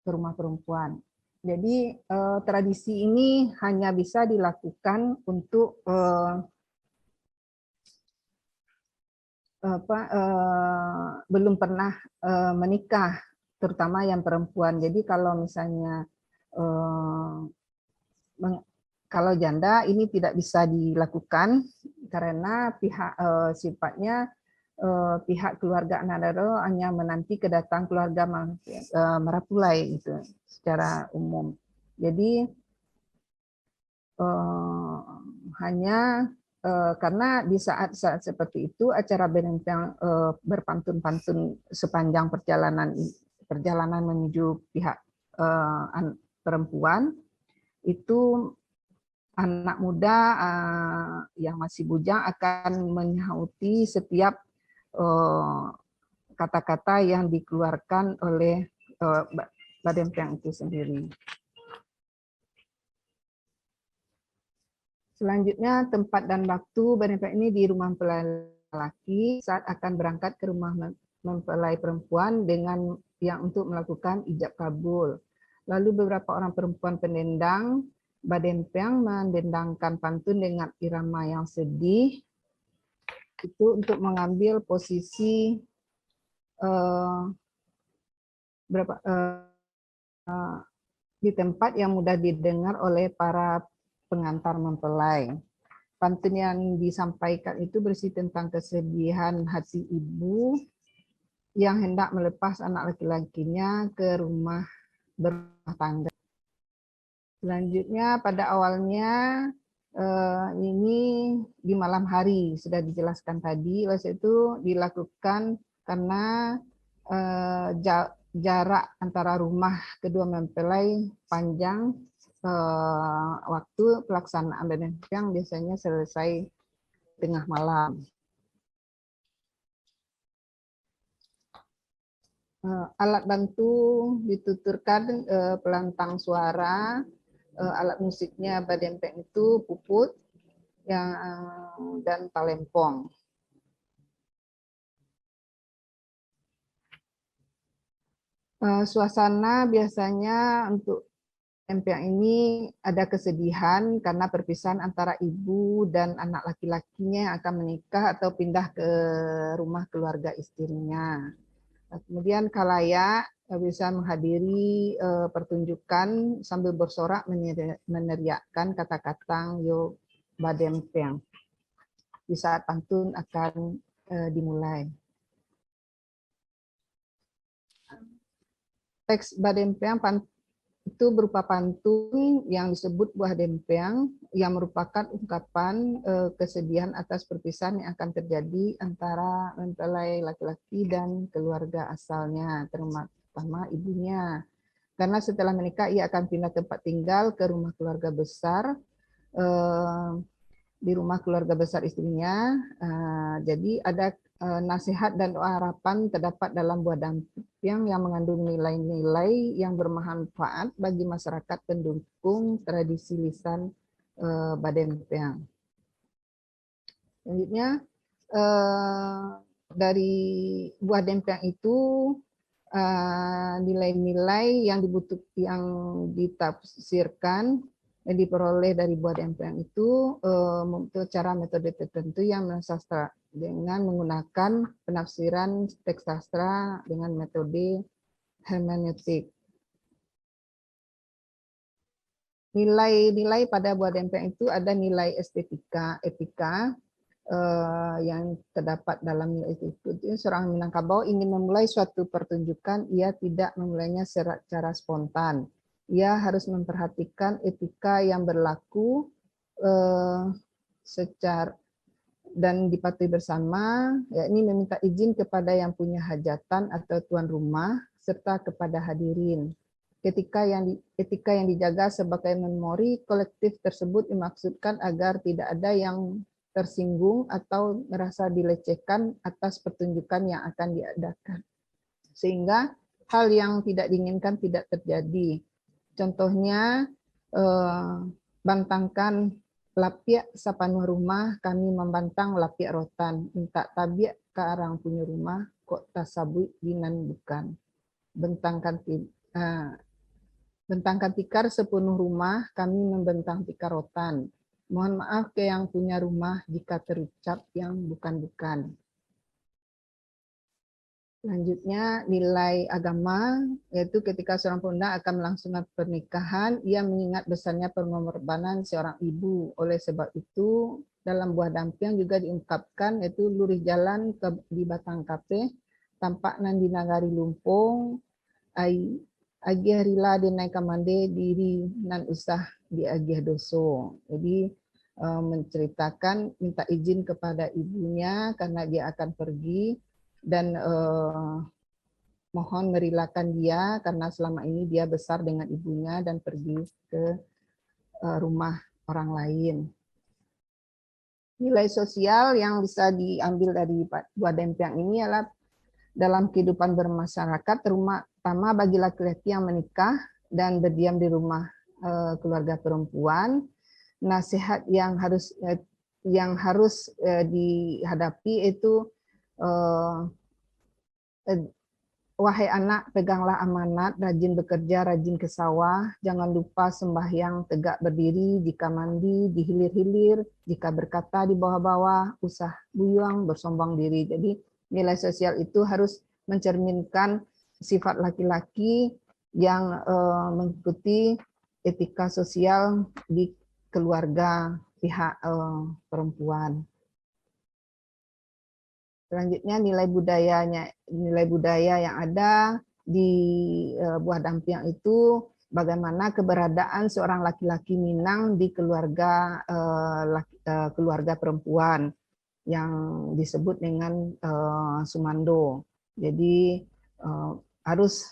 ke rumah perempuan. Jadi tradisi ini hanya bisa dilakukan untuk belum pernah menikah, terutama yang perempuan. Jadi kalau misalnya kalau janda ini tidak bisa dilakukan karena pihak sifatnya pihak keluarga Nadaro hanya menanti kedatangan keluarga Marapulai itu secara umum. Jadi hanya karena di saat-saat seperti itu acara Badempeang berpantun-pantun sepanjang perjalanan menuju pihak perempuan itu anak muda yang masih bujang akan menyauti setiap kata-kata yang dikeluarkan oleh Badempeang itu sendiri. Selanjutnya, tempat dan waktu Badempeang ini di rumah mempelai laki saat akan berangkat ke rumah mempelai perempuan dengan yang untuk melakukan ijab kabul. Lalu beberapa orang perempuan pendendang Badempeang mendendangkan pantun dengan irama yang sedih itu untuk mengambil posisi di tempat yang mudah didengar oleh para pengantar mempelai. Pantun yang disampaikan itu berisi tentang kesedihan hati ibu yang hendak melepas anak laki-lakinya ke rumah berumah tangga. Selanjutnya pada awalnya ini di malam hari sudah dijelaskan tadi, oleh itu dilakukan karena jarak antara rumah kedua mempelai panjang, waktu pelaksanaan yang biasanya selesai tengah malam. Alat bantu dituturkan pelantang suara, alat musiknya badempeng itu puput dan talempong. Suasana biasanya untuk empeng ini ada kesedihan karena perpisahan antara ibu dan anak laki-lakinya yang akan menikah atau pindah ke rumah keluarga istrinya. Kemudian khalayak bisa menghadiri pertunjukan sambil bersorak meneriakkan kata-kata yo badempeng di saat pantun akan dimulai. Teks badempeng itu berupa pantun yang disebut buah dempeng yang merupakan ungkapan kesedihan atas perpisahan yang akan terjadi antara mempelai laki-laki dan keluarga asalnya, terutama ibunya. Karena setelah menikah ia akan pindah tempat tinggal ke rumah keluarga besar, di rumah keluarga besar istrinya. Jadi ada nasihat dan doa harapan terdapat dalam buah dempeng yang mengandung nilai-nilai yang bermanfaat bagi masyarakat pendukung tradisi lisan badempeng. Selanjutnya dari buah dempeng itu nilai-nilai yang ditafsirkan yang diperoleh dari buah dempeng itu untuk cara metode tertentu yang sastra dengan menggunakan penafsiran teks sastra dengan metode hermeneutik. Nilai-nilai pada buah dempeng itu ada nilai estetika, etika yang terdapat dalam nilai itu. Seorang Minangkabau ingin memulai suatu pertunjukan, ia tidak memulainya secara spontan. Ia harus memperhatikan etika yang berlaku secara dan dipatuhi bersama, yakni meminta izin kepada yang punya hajatan atau tuan rumah serta kepada hadirin. Etika yang dijaga sebagai memori kolektif tersebut dimaksudkan agar tidak ada yang tersinggung atau merasa dilecehkan atas pertunjukan yang akan diadakan, sehingga hal yang tidak diinginkan tidak terjadi. Contohnya, bantangkan lapiak sapanua rumah, kami membantang lapiak rotan, minta tabiak ke arang punya rumah, kok tasabui dinan bukan. Bentangkan tikar sepenuh rumah, kami membentang tikar rotan. Mohon maaf ke yang punya rumah jika terucap yang bukan-bukan. Selanjutnya nilai agama, yaitu ketika seorang pemuda akan melangsungkan pernikahan, ia mengingat besarnya pengorbanan seorang ibu. Oleh sebab itu, dalam buah dempeng juga diungkapkan, yaitu lurih jalan di batang kape, tampak nan di nagari lumpung, agih rila denai kamande diri nan usah di agih doso. Jadi menceritakan minta izin kepada ibunya karena dia akan pergi, dan mohon merilakan dia karena selama ini dia besar dengan ibunya dan pergi ke rumah orang lain. Nilai sosial yang bisa diambil dari buah dempeng ini adalah dalam kehidupan bermasyarakat, terutama bagi laki-laki yang menikah dan berdiam di rumah keluarga perempuan, nasihat yang harus dihadapi itu wahai anak, peganglah amanat, rajin bekerja, rajin ke sawah, jangan lupa sembahyang, tegak berdiri, jika mandi, dihilir-hilir, jika berkata di bawah-bawah, usah buyang, bersombong diri. Jadi nilai sosial itu harus mencerminkan sifat laki-laki yang mengikuti etika sosial di keluarga pihak perempuan. Selanjutnya nilai budaya yang ada di Buah Dampiang itu bagaimana keberadaan seorang laki-laki Minang di keluarga keluarga perempuan yang disebut dengan Sumando. Jadi harus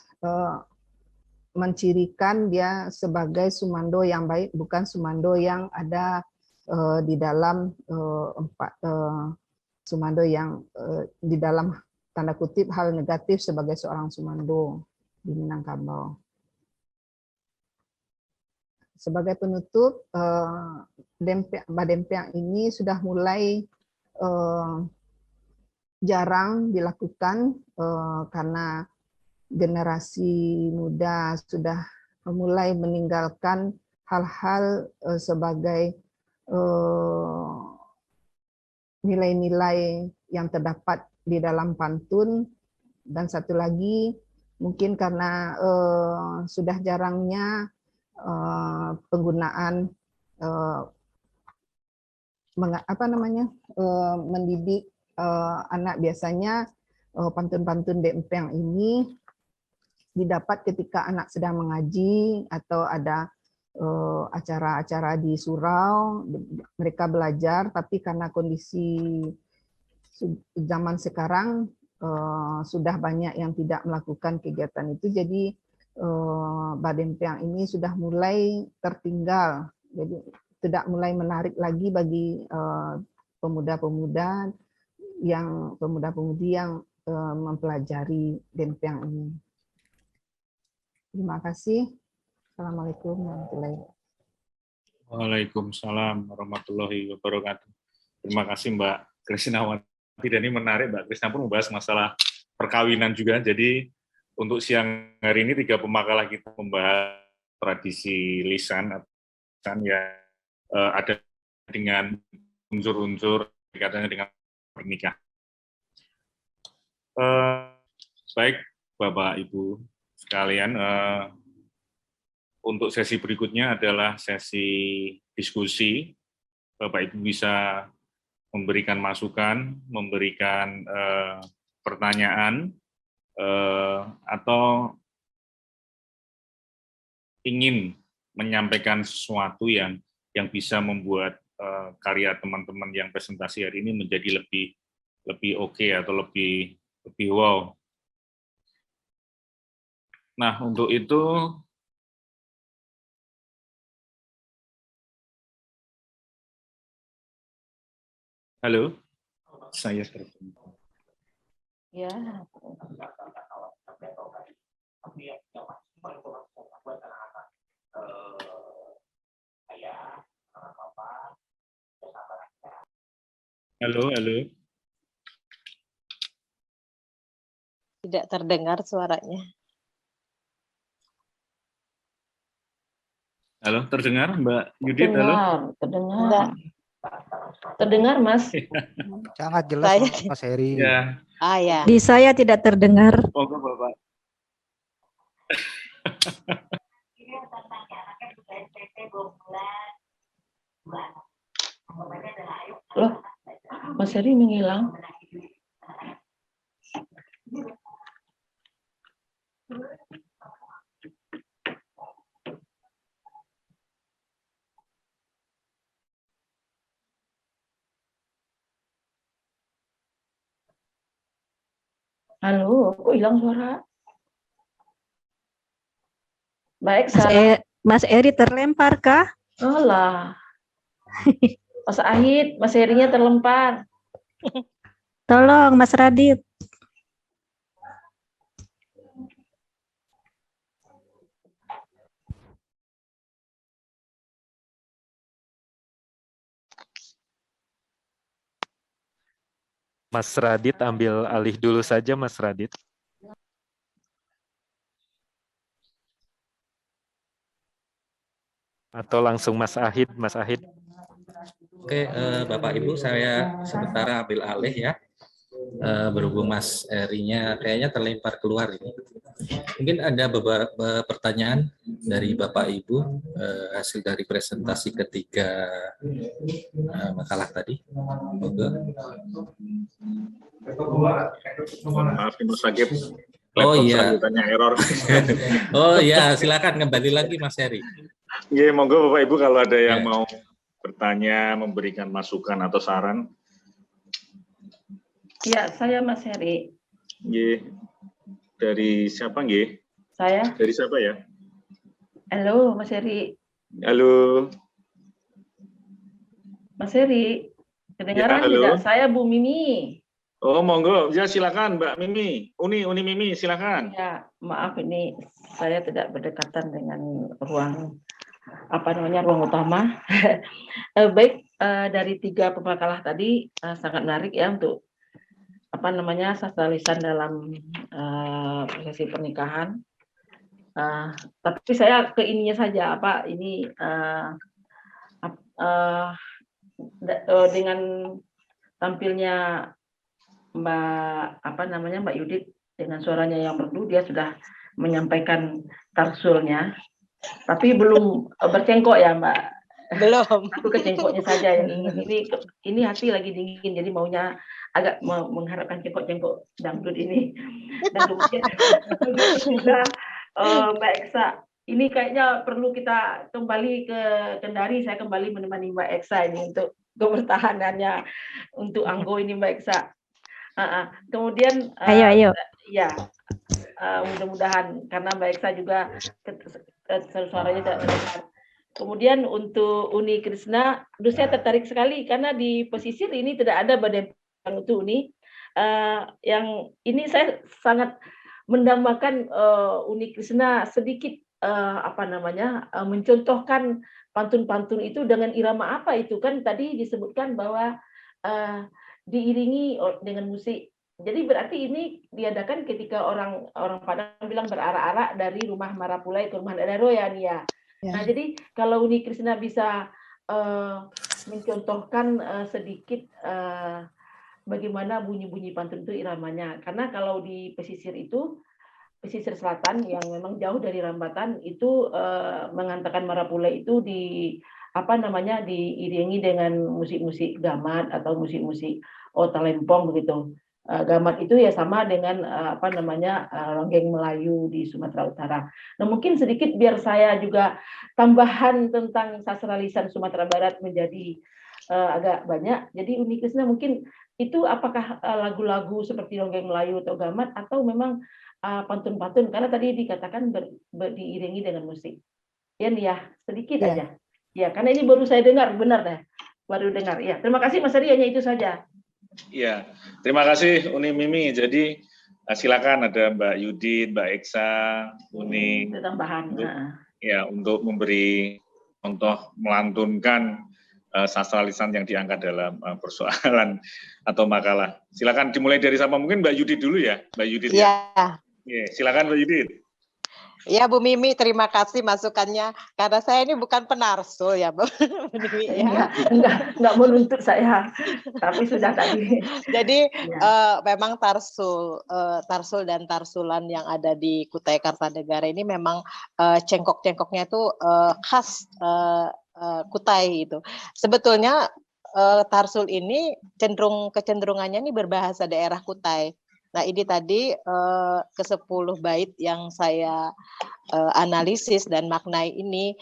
mencirikan dia sebagai Sumando yang baik, bukan Sumando yang ada di dalam Sumando yang di dalam tanda kutip hal negatif sebagai seorang Sumando di Minangkabau. Sebagai penutup, Badempeang ini sudah mulai jarang dilakukan karena generasi muda sudah mulai meninggalkan hal-hal sebagai nilai-nilai yang terdapat di dalam pantun, dan satu lagi mungkin karena sudah jarangnya penggunaan mendidik anak. Biasanya pantun-pantun Dempeang ini didapat ketika anak sedang mengaji atau ada acara-acara di surau, mereka belajar, tapi karena kondisi zaman sekarang sudah banyak yang tidak melakukan kegiatan itu, jadi Badempeang ini sudah mulai tertinggal, jadi tidak mulai menarik lagi bagi pemuda-pemudi yang mempelajari Dempeang ini. Terima kasih. Assalamualaikum warahmatullahi wabarakatuh. Waalaikumsalam warahmatullahi wabarakatuh. Terima kasih Mbak Krisnawati. Dan ini menarik, Mbak Krisna pun membahas masalah perkawinan juga. Jadi untuk siang hari ini 3 pemakalah kita membahas tradisi lisan yang ada dengan unsur-unsur katanya dengan pernikahan. Baik Bapak Ibu sekalian, untuk sesi berikutnya adalah sesi diskusi. Bapak Ibu bisa memberikan masukan, memberikan pertanyaan, atau ingin menyampaikan sesuatu yang bisa membuat karya teman-teman yang presentasi hari ini menjadi lebih oke atau lebih wow. Nah, untuk itu halo, saya terhubung. Ya. Halo. Tidak terdengar suaranya. Halo, terdengar Mbak Yudit? Halo. Terdengar. Terdengar, Mas. Sangat jelas, Mas Heri. Ya. Ya. Di saya tidak terdengar. Oke, Bapak. Loh, Mas Heri menghilang. Halo, kok hilang suara? Baik, Mas Eri terlempar kah? Alah. Mas Ahid, Mas Herinya terlempar. Tolong Mas Radit. Mas Radit ambil alih dulu saja, Mas Radit. Atau langsung Mas Ahid, Mas Ahid. Oke, Bapak Ibu, saya sementara ambil alih ya. Berhubung Mas Erinya kayaknya terlempar keluar ini. Mungkin ada beberapa pertanyaan dari Bapak Ibu hasil dari presentasi ketiga makalah tadi. Maaf, Mas Sagib. Oh iya. Tanya error. Oh iya, silakan kembali lagi Mas Eri. Ya, monggo Bapak Ibu kalau ada yang mau bertanya, memberikan masukan atau saran. Ya, saya Mas Heri. Nggih. Dari siapa nggih? Saya. Dari siapa ya? Halo, Mas Heri. Halo. Mas Heri, kedengaran halo. tidak? Saya Bu Mimi. Oh, monggo. Ya, silakan Mbak Mimi. Uni Mimi, silakan. Ya, maaf ini saya tidak berdekatan dengan ruang ruang utama. Baik, dari 3 pemakalah tadi sangat menarik ya untuk sastra lisan dalam prosesi pernikahan. Tapi saya ke ininya saja dengan tampilnya Mbak Yudit dengan suaranya yang merdu, dia sudah menyampaikan tarsulnya, tapi belum bercengkok ya Mbak. Belum. Aku kecengkoknya saja yang ingin. Ini hati lagi dingin, jadi maunya agak mengharapkan cengkok-cengkok dangdut ini. Dan kemudian Mbak Eksa, ini kayaknya perlu kita kembali ke Kendari. Saya kembali menemani Mbak Eksa ini untuk kebertahanannya untuk Anggo ini Mbak Eksa. Kemudian ayo. Ya, mudah-mudahan karena Mbak Eksa juga suaranya tidak terdengar. Kemudian untuk Uni Krishna, saya tertarik sekali karena di pesisir ini tidak ada badan untuk Uni. Yang ini saya sangat mendambakan Uni Krishna sedikit mencontohkan pantun-pantun itu dengan irama apa itu kan tadi disebutkan bahwa diiringi dengan musik. Jadi berarti ini diadakan ketika orang Padang bilang berarak-arak dari rumah Marapulai ke rumah Dadaroyan ya. Nah, jadi kalau Uni Krishna bisa mencontohkan sedikit bagaimana bunyi-bunyi pantun itu iramanya. Karena kalau di pesisir selatan yang memang jauh dari Rambatan itu mengantarkan Marapulai itu diiringi dengan musik-musik gamat atau musik-musik talempong begitu. Gamat itu ya sama dengan ronggeng Melayu di Sumatera Utara. Nah, mungkin sedikit biar saya juga tambahan tentang sastra lisan Sumatera Barat menjadi agak banyak. Jadi Uni Krishna mungkin itu apakah lagu-lagu seperti ronggeng Melayu atau gamat atau memang pantun-pantun karena tadi dikatakan diiringi dengan musik. Ya, sedikit aja. Ya, karena ini baru saya dengar, benar deh. Baru dengar. Ya, terima kasih Mas Ari, hanya itu saja. Ya, terima kasih Uni Mimi. Jadi silakan ada Mbak Yudit, Mbak Eksa, Uni. Tambahan. Untuk memberi contoh melantunkan sastra lisan yang diangkat dalam persoalan atau makalah. Silakan dimulai dari siapa? Mungkin Mbak Yudit dulu ya, Mbak Yudit. Ya. Silakan Mbak Yudit. Ya Bu Mimi, terima kasih masukannya. Karena saya ini bukan penarsul ya Bu Mimi. Enggak menuntut saya, tapi sudah tadi. Jadi memang tarsul dan tarsulan yang ada di Kutai Kartanegara ini memang cengkok-cengkoknya itu khas Kutai itu. Sebetulnya tarsul ini kecenderungannya ini berbahasa daerah Kutai. Nah, ini tadi ke-10 bait yang saya analisis dan maknai ini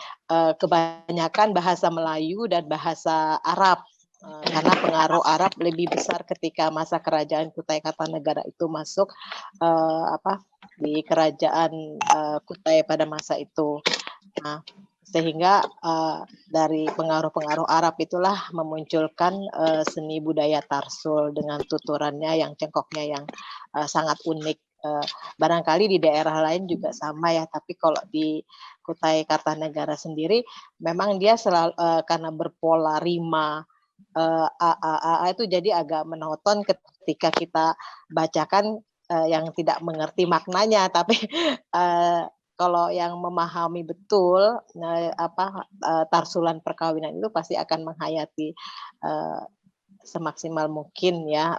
kebanyakan bahasa Melayu dan bahasa Arab. Karena pengaruh Arab lebih besar ketika masa kerajaan Kutai Kartanegara itu masuk di kerajaan Kutai pada masa itu. Nah, sehingga dari pengaruh-pengaruh Arab itulah memunculkan seni budaya tarsul dengan tuturannya yang cengkoknya yang sangat unik. Barangkali di daerah lain juga sama ya, tapi kalau di Kutai Kartanegara sendiri memang dia selalu karena berpola rima itu jadi agak monoton ketika kita bacakan yang tidak mengerti maknanya, tapi kalau yang memahami betul tarsulan perkawinan itu pasti akan menghayati semaksimal mungkin ya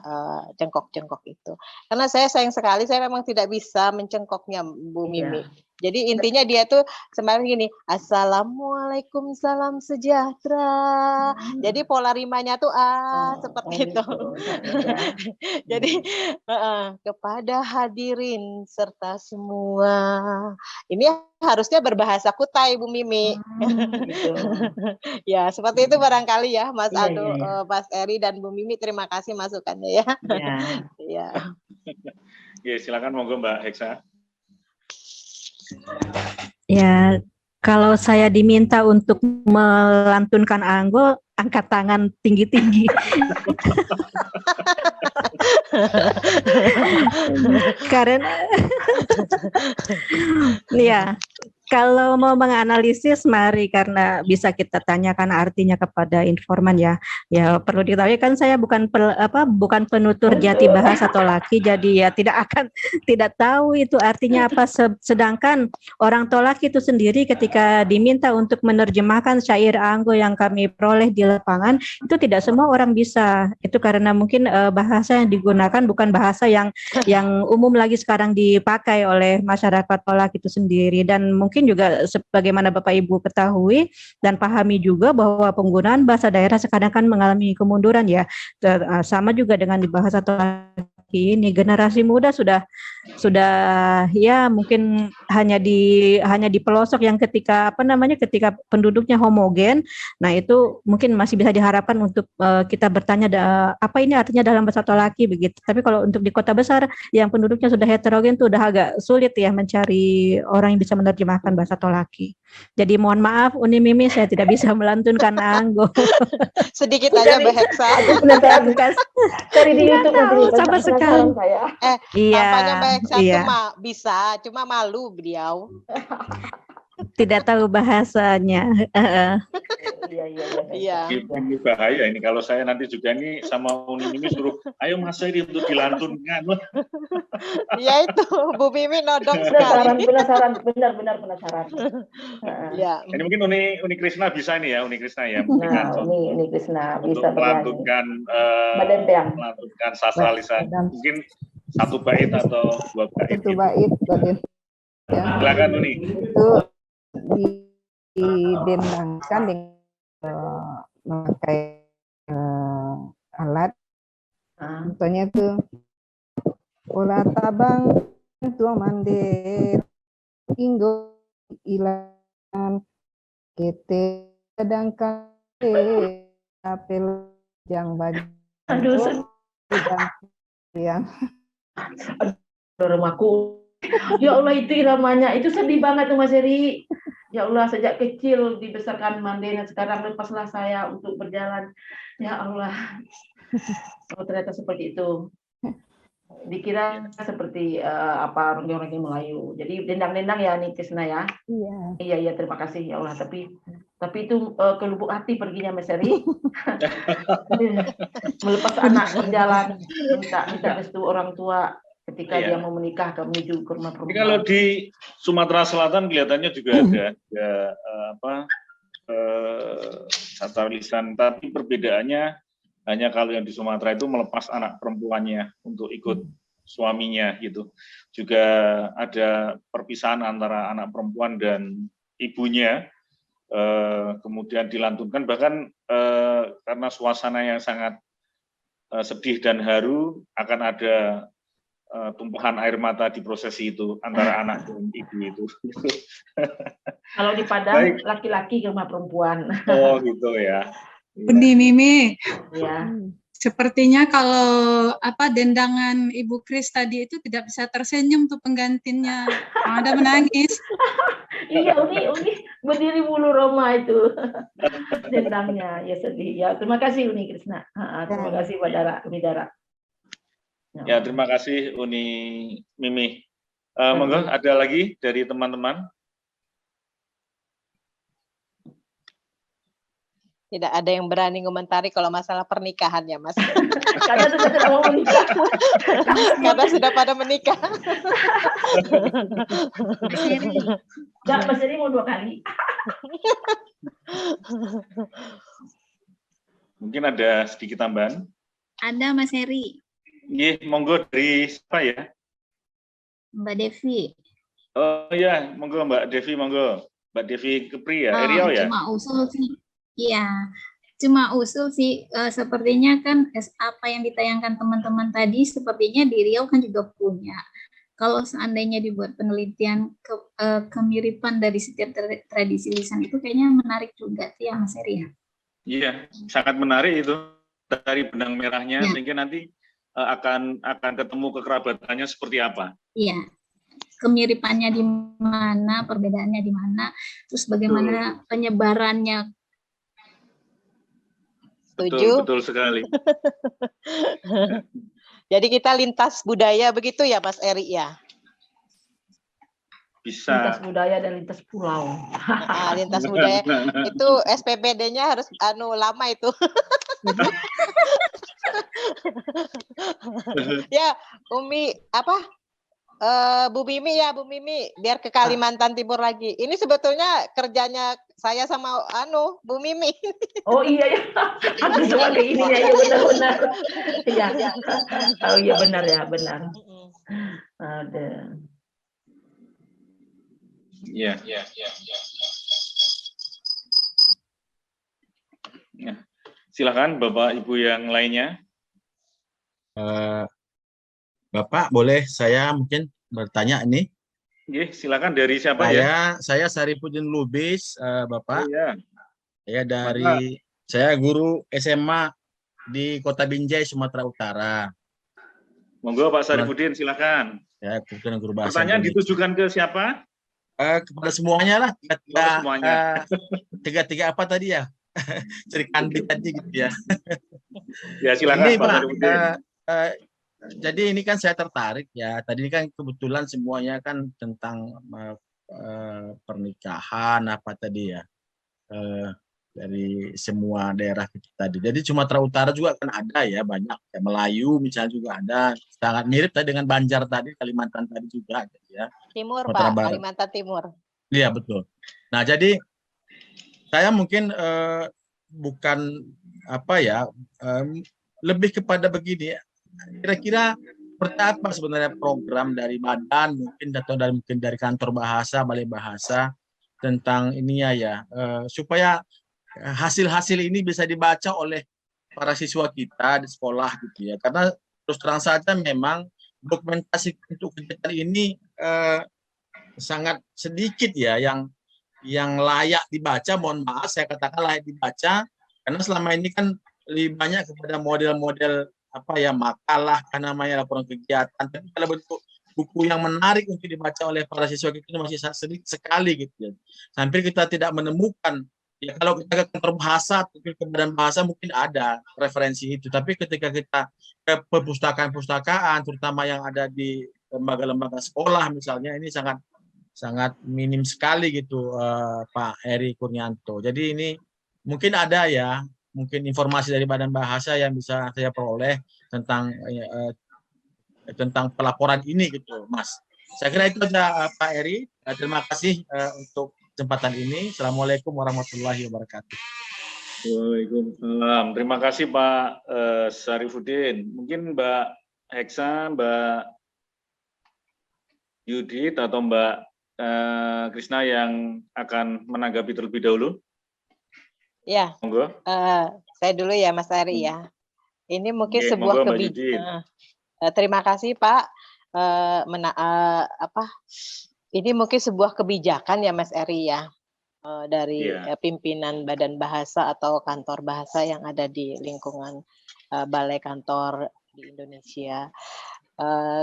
cengkok-cengkok itu. Karena saya sayang sekali saya memang tidak bisa mencengkoknya Bu Mimi. Jadi intinya dia tuh sembarang gini, Assalamualaikum, salam sejahtera. Jadi pola rimanya tuh seperti itu. Jadi kepada hadirin serta semua. Ini harusnya berbahasa Kutai Bu Mimi. Gitu. Ya, seperti itu barangkali ya Mas Ado, Mas Eri dan Bu Mimi, terima kasih masukannya ya. Iya. Ya, silakan monggo Mbak Heksa. Ya, kalau saya diminta untuk melantunkan anggo, angkat tangan tinggi-tinggi. Karena ya, kalau mau menganalisis mari, karena bisa kita tanyakan artinya kepada informan ya. Ya perlu diketahui kan saya bukan bukan penutur jati bahasa Tolaki, jadi ya tidak tahu itu artinya apa. Sedangkan orang Tolaki itu sendiri ketika diminta untuk menerjemahkan syair anggo yang kami peroleh di lapangan, itu tidak semua orang bisa. Itu karena mungkin bahasa yang digunakan bukan bahasa yang umum lagi sekarang dipakai oleh masyarakat Tolaki itu sendiri. Dan mungkin juga sebagaimana Bapak Ibu ketahui dan pahami juga bahwa penggunaan bahasa daerah sekarang kan mengalami kemunduran ya. Sama juga dengan di bahasa Tolaki ini, generasi muda sudah ya mungkin hanya di pelosok yang ketika ketika penduduknya homogen. Nah, itu mungkin masih bisa diharapkan untuk kita bertanya apa ini artinya dalam bahasa Tolaki begitu. Tapi kalau untuk di kota besar yang penduduknya sudah heterogen itu udah agak sulit ya mencari orang yang bisa menerjemahkan bahasa Tolaki. Jadi mohon maaf Uni Mimi, saya tidak bisa melantunkan anggo. Sedikit aja Mbak Heksa. Cari di YouTube nanti. Sama sekali. Tampaknya Mbak Heksa iya. tuh bisa, cuma malu beliau. Tidak tahu bahasanya. Iya. Ini bahaya ini kalau saya nanti juga ini sama Uni Mimi suruh, ayo Mas Eri untuk dilantunkan. Ya itu, Bu Mimi nodong sekali. Benar penasaran. Ya. Ini mungkin Uni Krisna bisa ini ya, Uni Krisna ya. Nah, Uni Krisna bisa melantunkan sastra lisan. Mungkin satu bait atau dua bait. Satu bait, Baden. Ya. Silakan Uni. Itu didendangkan dengan memakai alat. Contohnya tuh olah tabang tuang mande inggo ilan kete sedangkan apel yang bagi yang rumahku. Ya Allah, itu iramanya, itu sedih banget tuh Mas Eri. Ya Allah, sejak kecil dibesarkan Mandena, sekarang lepaslah saya untuk berjalan. Ya Allah, oh, ternyata seperti itu. Dikira seperti orang-orang yang Melayu. Jadi dendang-dendang ya nih Krisna ya. Iya, terima kasih ya Allah. Tapi itu ke lubuk hati perginya Mas Eri. Melepas anak berjalan, minta restu orang tua ketika dia mau menikah menuju ke rumah perempuan. Kalau di Sumatera Selatan kelihatannya juga ada sastra lisan, tapi perbedaannya hanya kalau yang di Sumatera itu melepas anak perempuannya untuk ikut suaminya gitu. Juga ada perpisahan antara anak perempuan dan ibunya, kemudian dilantunkan, bahkan karena suasana yang sangat sedih dan haru akan ada tumpahan air mata di prosesi itu antara anak dan ibu itu. Kalau di Padang laki-laki ke rumah perempuan. Oh gitu ya. Uni Mimi. Ya. Sepertinya kalau dendangan Ibu Kris tadi itu tidak bisa tersenyum tuh penggantinya. Ada menangis. Iya, Uni berdiri bulu Roma itu. Dendangnya ya sedih. Ya, terima kasih Uni Krisna. Terima kasih Uni Dara. Ya, terima kasih Uni Mimi. Monggo ada lagi dari teman-teman? Tidak ada yang berani komentari kalau masalah pernikahan ya Mas. Karena sudah tidak mau menikah. Karena sudah pada menikah. Mas Heri. Enggak, Mas Heri mau 2 kali. Mungkin ada sedikit tambahan. Ada Mas Heri. Iya, monggo dari siapa ya? Mbak Devi. Oh iya, monggo Mbak Devi, monggo. Mbak Devi Kepri ya, Oh, Riau ya? cuma usul sih. Iya, cuma usul sih. Sepertinya kan apa yang ditayangkan teman-teman tadi, sepertinya di Riau kan juga punya. Kalau seandainya dibuat penelitian kemiripan dari setiap tradisi lisan itu kayaknya menarik juga sih ya Mas Heri ya. Iya, sangat menarik itu dari benang merahnya, Ya. sehingga nanti akan ketemu kekerabatannya seperti apa. Iya, kemiripannya di mana, perbedaannya di mana, terus bagaimana penyebarannya. Setuju? Betul sekali. Jadi kita lintas budaya begitu ya Mas Eri ya? Bisa. Lintas budaya dan lintas pulau. Lintas budaya itu SPPD-nya harus lama itu. Ya, Umi Bu Mimi ya, Bu Mimi, biar ke Kalimantan Timur lagi. Ini sebetulnya kerjanya saya sama Bu Mimi. Oh iya ya, aku sebagai ininya ya benar-benar. Iya. Oh iya benar ya, benar. Ada. Iya. Ya. Silakan Bapak Ibu yang lainnya. Bapak, boleh saya mungkin bertanya ini? Oke, silakan dari siapa ya? Saya Sarifudin Lubis, Bapak. Oh, ya. Saya guru SMA di Kota Binjai, Sumatera Utara. Monggo Pak Sarifudin, silakan. Ya, kebetulan guru bahasa. Pertanyaan ditujukan ke siapa? Kepada semuanya lah. Semuanya. Tiga apa tadi ya? Cerikandi tadi gitu ya. Ya silakan ini, Pak Pak. Sarifudin. Jadi ini kan saya tertarik ya. Tadi ini kan kebetulan semuanya kan tentang pernikahan apa tadi ya. Dari semua daerah kita tadi. Jadi Sumatera Utara juga kan ada ya, banyak ya, Melayu misalnya juga ada, sangat mirip tadi dengan Banjar tadi, Kalimantan tadi juga ya. Timur Sumatera Pak, Barat. Kalimantan Timur. Iya betul. Nah jadi saya mungkin bukan apa ya, lebih kepada begini, kira-kira seperti apa sebenarnya program dari badan mungkin atau mungkin dari kantor bahasa, balai bahasa tentang ininya ya, supaya hasil-hasil ini bisa dibaca oleh para siswa kita di sekolah gitu ya. Karena terus terang saja memang dokumentasi untuk kegiatan ini sangat sedikit ya yang layak dibaca. Mohon maaf saya katakan layak dibaca karena selama ini kan lebih banyak kepada model-model apa ya, makalah kan namanya, laporan kegiatan. Tapi kalau bentuk buku yang menarik untuk dibaca oleh para siswa kita masih sedikit sekali gitu ya. Sampai kita tidak menemukan. Ya kalau kita ke kantor bahasa, ke badan bahasa mungkin ada referensi itu. Tapi ketika kita ke perpustakaan-pustakaan, terutama yang ada di lembaga-lembaga sekolah misalnya, ini sangat minim sekali gitu, Pak Heri Kurnianto. Jadi ini mungkin ada ya, mungkin informasi dari badan bahasa yang bisa saya peroleh tentang pelaporan ini gitu, Mas. Saya kira itu saja, Pak Heri. Terima kasih untuk kesempatan ini. Assalamualaikum warahmatullahi wabarakatuh. Waalaikumsalam. Terima kasih Pak Sarifudin. Mungkin Mbak Heksa, Mbak Yudit atau Mbak Krisna yang akan menanggapi terlebih dahulu. Ya, monggo. Saya dulu ya Mas Ari ya. Ini mungkin Oke, sebuah monggo, Mbak Yudit. terima kasih Pak. Ini mungkin sebuah kebijakan ya Mas Eri ya, dari pimpinan badan bahasa atau kantor bahasa yang ada di lingkungan balai kantor di Indonesia.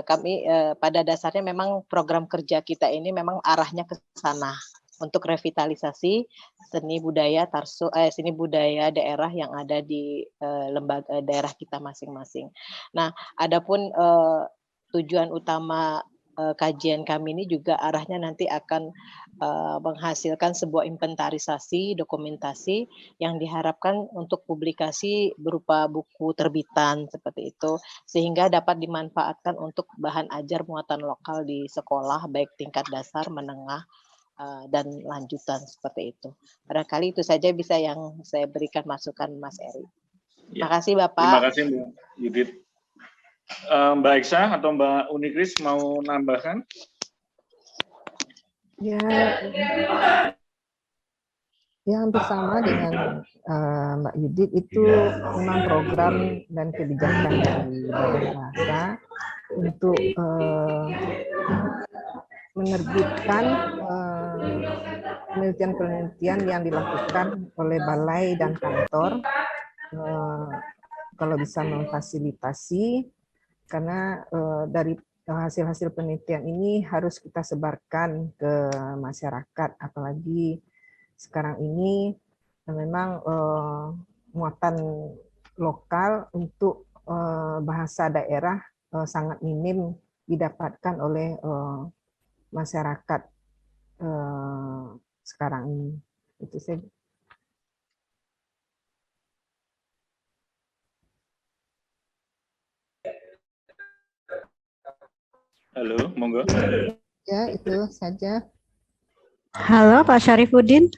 Kami pada dasarnya memang program kerja kita ini memang arahnya ke sana untuk revitalisasi seni budaya seni budaya daerah yang ada di lembaga daerah kita masing-masing. Nah, adapun tujuan utama kajian kami ini juga arahnya nanti akan menghasilkan sebuah inventarisasi, dokumentasi yang diharapkan untuk publikasi berupa buku terbitan seperti itu, sehingga dapat dimanfaatkan untuk bahan ajar muatan lokal di sekolah, baik tingkat dasar, menengah, dan lanjutan seperti itu. Barangkali itu saja bisa yang saya berikan masukan Mas Eri. Terima kasih Bapak. Terima kasih Mbak Yudit. Mbak Eksa atau Mbak Unikris mau nambahkan? Ya, yang bersama dengan Mbak Yudit itu memang program dan kebijakan dari Badan Bahasa untuk menerbitkan penelitian-penelitian yang dilakukan oleh balai dan kantor, kalau bisa memfasilitasi, karena dari hasil-hasil penelitian ini harus kita sebarkan ke masyarakat, apalagi sekarang ini memang muatan lokal untuk bahasa daerah sangat minim didapatkan oleh masyarakat sekarang ini. Itu saja. Halo, monggo. Ya, itu saja. Halo Pak Syarifuddin.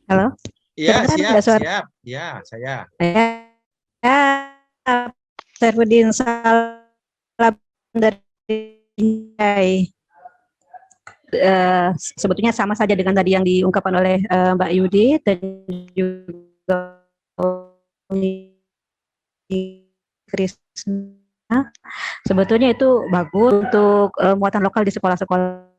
Halo. Iya, Kedengaran nggak siap, suara? siap. Ya, saya. Ya, Syarifuddin, salam dari Binjai. Sebetulnya sama saja dengan tadi yang diungkapkan oleh Mbak Yudi dan juga Krisna. Sebetulnya itu bagus untuk muatan lokal di sekolah-sekolah.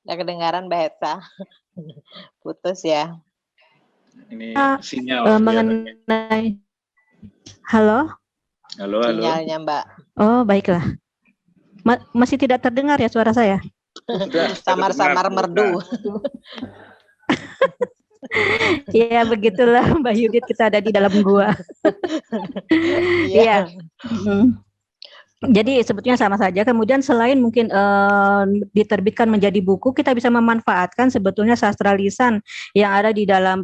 Udah kedengaran Mbak Hetsa? Putus ya. Ini sinyal. Mengenai halo? Halo. Sinyalnya Mbak. Oh, baiklah. Masih tidak terdengar ya suara saya? Samar-samar merdu. Iya, begitulah Mbak Yudit, kita ada di dalam gua. Iya. Jadi sebetulnya sama saja. Kemudian selain mungkin diterbitkan menjadi buku, kita bisa memanfaatkan sebetulnya sastra lisan yang ada di dalam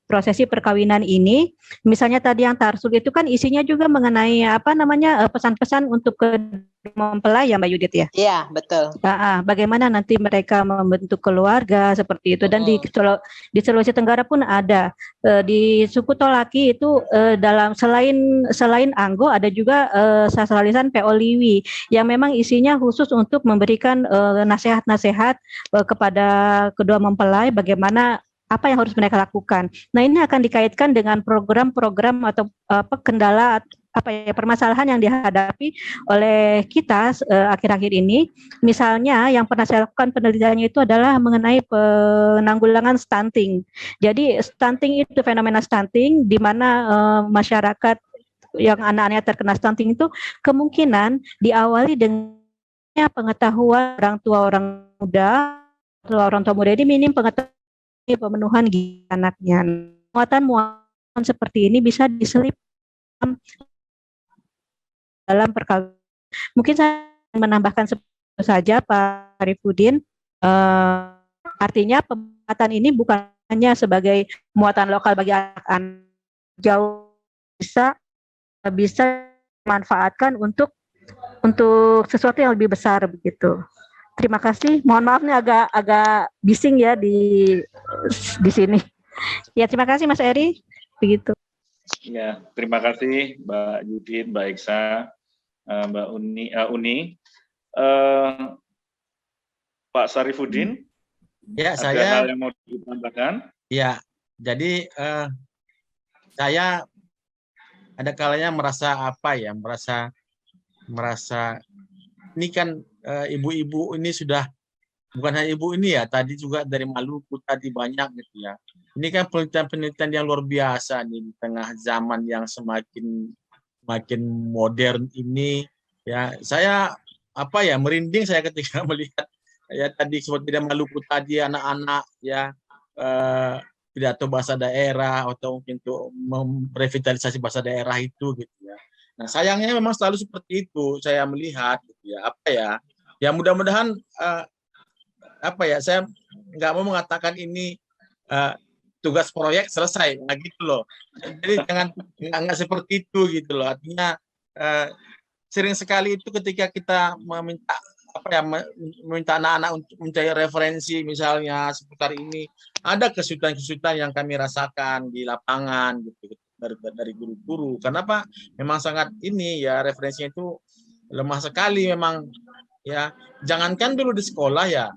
prosesi perkawinan ini. Misalnya tadi yang tarsul itu kan isinya juga mengenai pesan-pesan untuk mempelai ya Mbak Yudit ya? Iya, betul. Bagaimana nanti mereka membentuk keluarga seperti itu, dan di Sulawesi Tenggara pun ada, di suku Tolaki itu dalam selain Anggo ada juga sastra lisan P.O. Liwi yang memang isinya khusus untuk memberikan nasihat-nasihat kepada kedua mempelai bagaimana apa yang harus mereka lakukan. Nah, ini akan dikaitkan dengan program-program atau kendala permasalahan yang dihadapi oleh kita akhir-akhir ini. Misalnya yang pernah saya lakukan penelitiannya itu adalah mengenai penanggulangan stunting. Jadi stunting itu fenomena stunting di mana masyarakat yang anak-anaknya terkena stunting itu kemungkinan diawali dengan pengetahuan orang tua muda ini minim pengetahuan pemenuhan gizi anaknya. Muatan seperti ini bisa diselipkan dalam perkawinan. Mungkin saya menambahkan seperti saja Pak Syarifuddin, artinya pemuatan ini bukan hanya sebagai muatan lokal bagi anak-anak, jauh bisa dimanfaatkan untuk sesuatu yang lebih besar begitu. Terima kasih. Mohon maaf nih agak bising ya di sini. Ya, terima kasih Mas Eri. Begitu. Ya, terima kasih Mbak Yudit, Mbak Eksa, Mbak Uni. Pak Syarifuddin. Ya, ada saya. hal yang mau ditambahkan? Ya, jadi saya ada kalanya merasa ini kan ibu-ibu ini sudah, bukan hanya ibu ini ya, tadi juga dari Maluku tadi banyak gitu ya. Ini kan penelitian-penelitian yang luar biasa nih di tengah zaman yang semakin modern ini ya. Saya merinding saya ketika melihat ya tadi seperti di Maluku tadi anak-anak ya pidato bahasa daerah atau mungkin untuk merevitalisasi bahasa daerah itu gitu ya. Nah, sayangnya memang selalu seperti itu saya melihat, gitu ya. Apa ya? Ya mudah-mudahan apa ya? Saya nggak mau mengatakan ini tugas proyek selesai, nah gitu loh. Jadi jangan nggak seperti itu gitu loh. Artinya sering sekali itu ketika kita meminta meminta anak-anak untuk mencari referensi misalnya seputar ini, ada kesulitan-kesulitan yang kami rasakan di lapangan gitu dari guru-guru. Kenapa? Memang sangat ini ya, referensinya itu lemah sekali memang ya. Jangankan dulu di sekolah ya,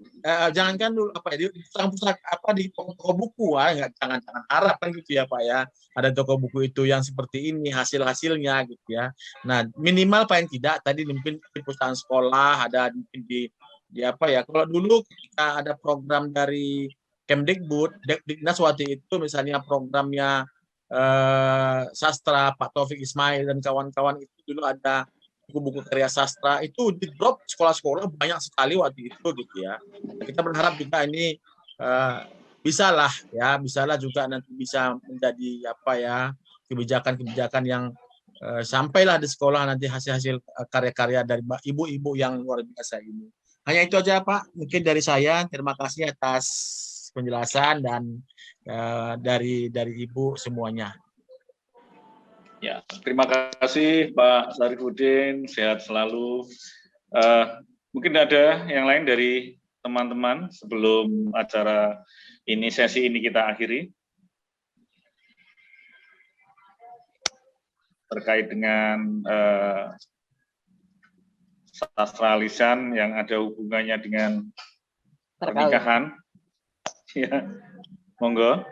jangankan dulu di pusat di toko buku jangan harap kan gitu ya Pak ya, ada toko buku itu yang seperti ini hasilnya gitu ya. Nah minimal paling tidak tadi mungkin di perusahaan sekolah ada di kalau dulu kita ada program dari Kemdikbud, Dekdiknas waktu itu misalnya programnya sastra Pak Taufik Ismail dan kawan-kawan itu dulu ada buku-buku karya sastra itu di drop sekolah-sekolah banyak sekali waktu itu gitu ya. Kita berharap juga ini bisalah juga nanti bisa menjadi kebijakan-kebijakan yang sampailah di sekolah nanti hasil-hasil karya-karya dari ibu-ibu yang luar biasa ini. Hanya itu aja Pak, mungkin dari saya. Terima kasih atas penjelasan dan dari Ibu semuanya. Ya, terima kasih Pak Sarifudin, sehat selalu. Mungkin ada yang lain dari teman-teman sebelum acara ini, sesi ini kita akhiri. Terkait dengan sastra lisan yang ada hubungannya dengan pernikahan. Ya, monggo.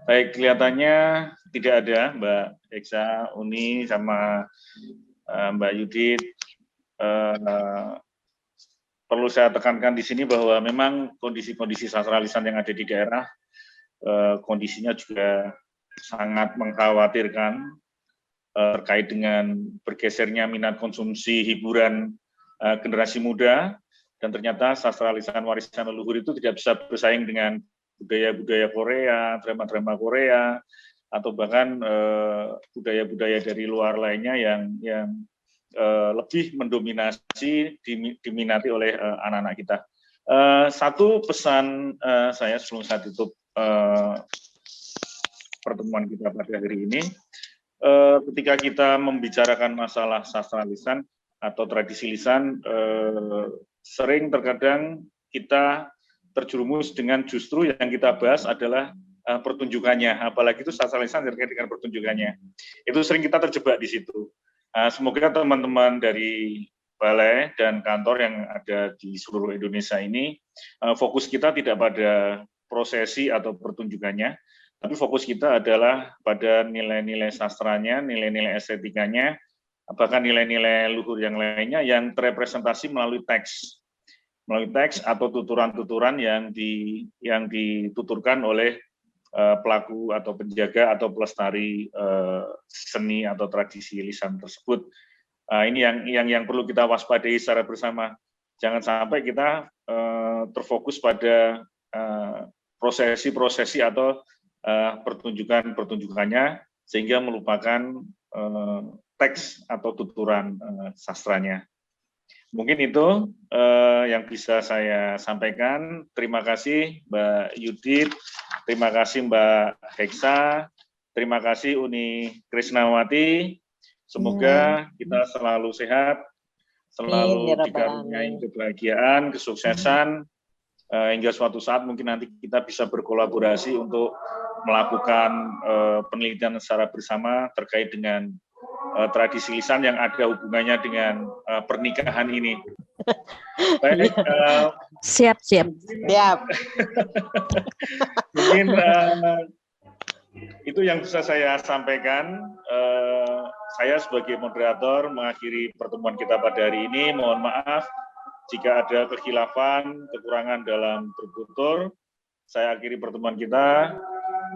Baik, kelihatannya tidak ada Mbak Eksa, Uni, sama Mbak Yudit. Perlu saya tekankan di sini bahwa memang kondisi-kondisi sastra lisan yang ada di daerah, kondisinya juga sangat mengkhawatirkan terkait dengan bergesernya minat konsumsi hiburan generasi muda, dan ternyata sastra lisan warisan leluhur itu tidak bisa bersaing dengan budaya-budaya Korea, drama-drama Korea, atau bahkan budaya-budaya dari luar lainnya yang lebih mendominasi diminati oleh anak-anak kita. Satu pesan saya sebelum saya tutup pertemuan kita pada hari ini, ketika kita membicarakan masalah sastra lisan atau tradisi lisan, sering terkadang kita terjerumus dengan justru yang kita bahas adalah pertunjukannya, apalagi itu sastra lisan terkait dengan pertunjukannya. Itu sering kita terjebak di situ. Semoga teman-teman dari balai dan kantor yang ada di seluruh Indonesia ini, fokus kita tidak pada prosesi atau pertunjukannya, tapi fokus kita adalah pada nilai-nilai sastranya, nilai-nilai estetikanya, bahkan nilai-nilai luhur yang lainnya yang terrepresentasi melalui teks atau tuturan-tuturan yang dituturkan oleh pelaku atau penjaga atau pelestari seni atau tradisi lisan tersebut. Ini yang perlu kita waspadai secara bersama. Jangan sampai kita terfokus pada prosesi-prosesi atau pertunjukannya sehingga melupakan teks atau tuturan sastranya. Mungkin itu yang bisa saya sampaikan. Terima kasih Mbak Yudit, terima kasih Mbak Heksa, terima kasih Uni Krisnawati. Semoga kita selalu sehat, selalu dikaruniai kebahagiaan, kesuksesan, hingga suatu saat mungkin nanti kita bisa berkolaborasi untuk melakukan penelitian secara bersama terkait dengan tradisi lisan yang ada hubungannya dengan pernikahan ini. Baik, siap. Mungkin itu yang bisa saya sampaikan. Saya sebagai moderator mengakhiri pertemuan kita pada hari ini. Mohon maaf jika ada kekhilafan, kekurangan dalam bertutur. Saya akhiri pertemuan kita.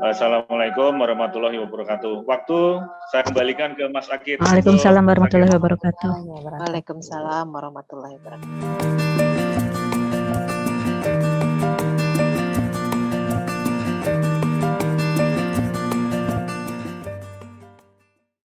Assalamualaikum warahmatullahi wabarakatuh. Waktu saya kembalikan ke Mas Akid. Waalaikumsalam warahmatullahi wabarakatuh. Waalaikumsalam warahmatullahi wabarakatuh.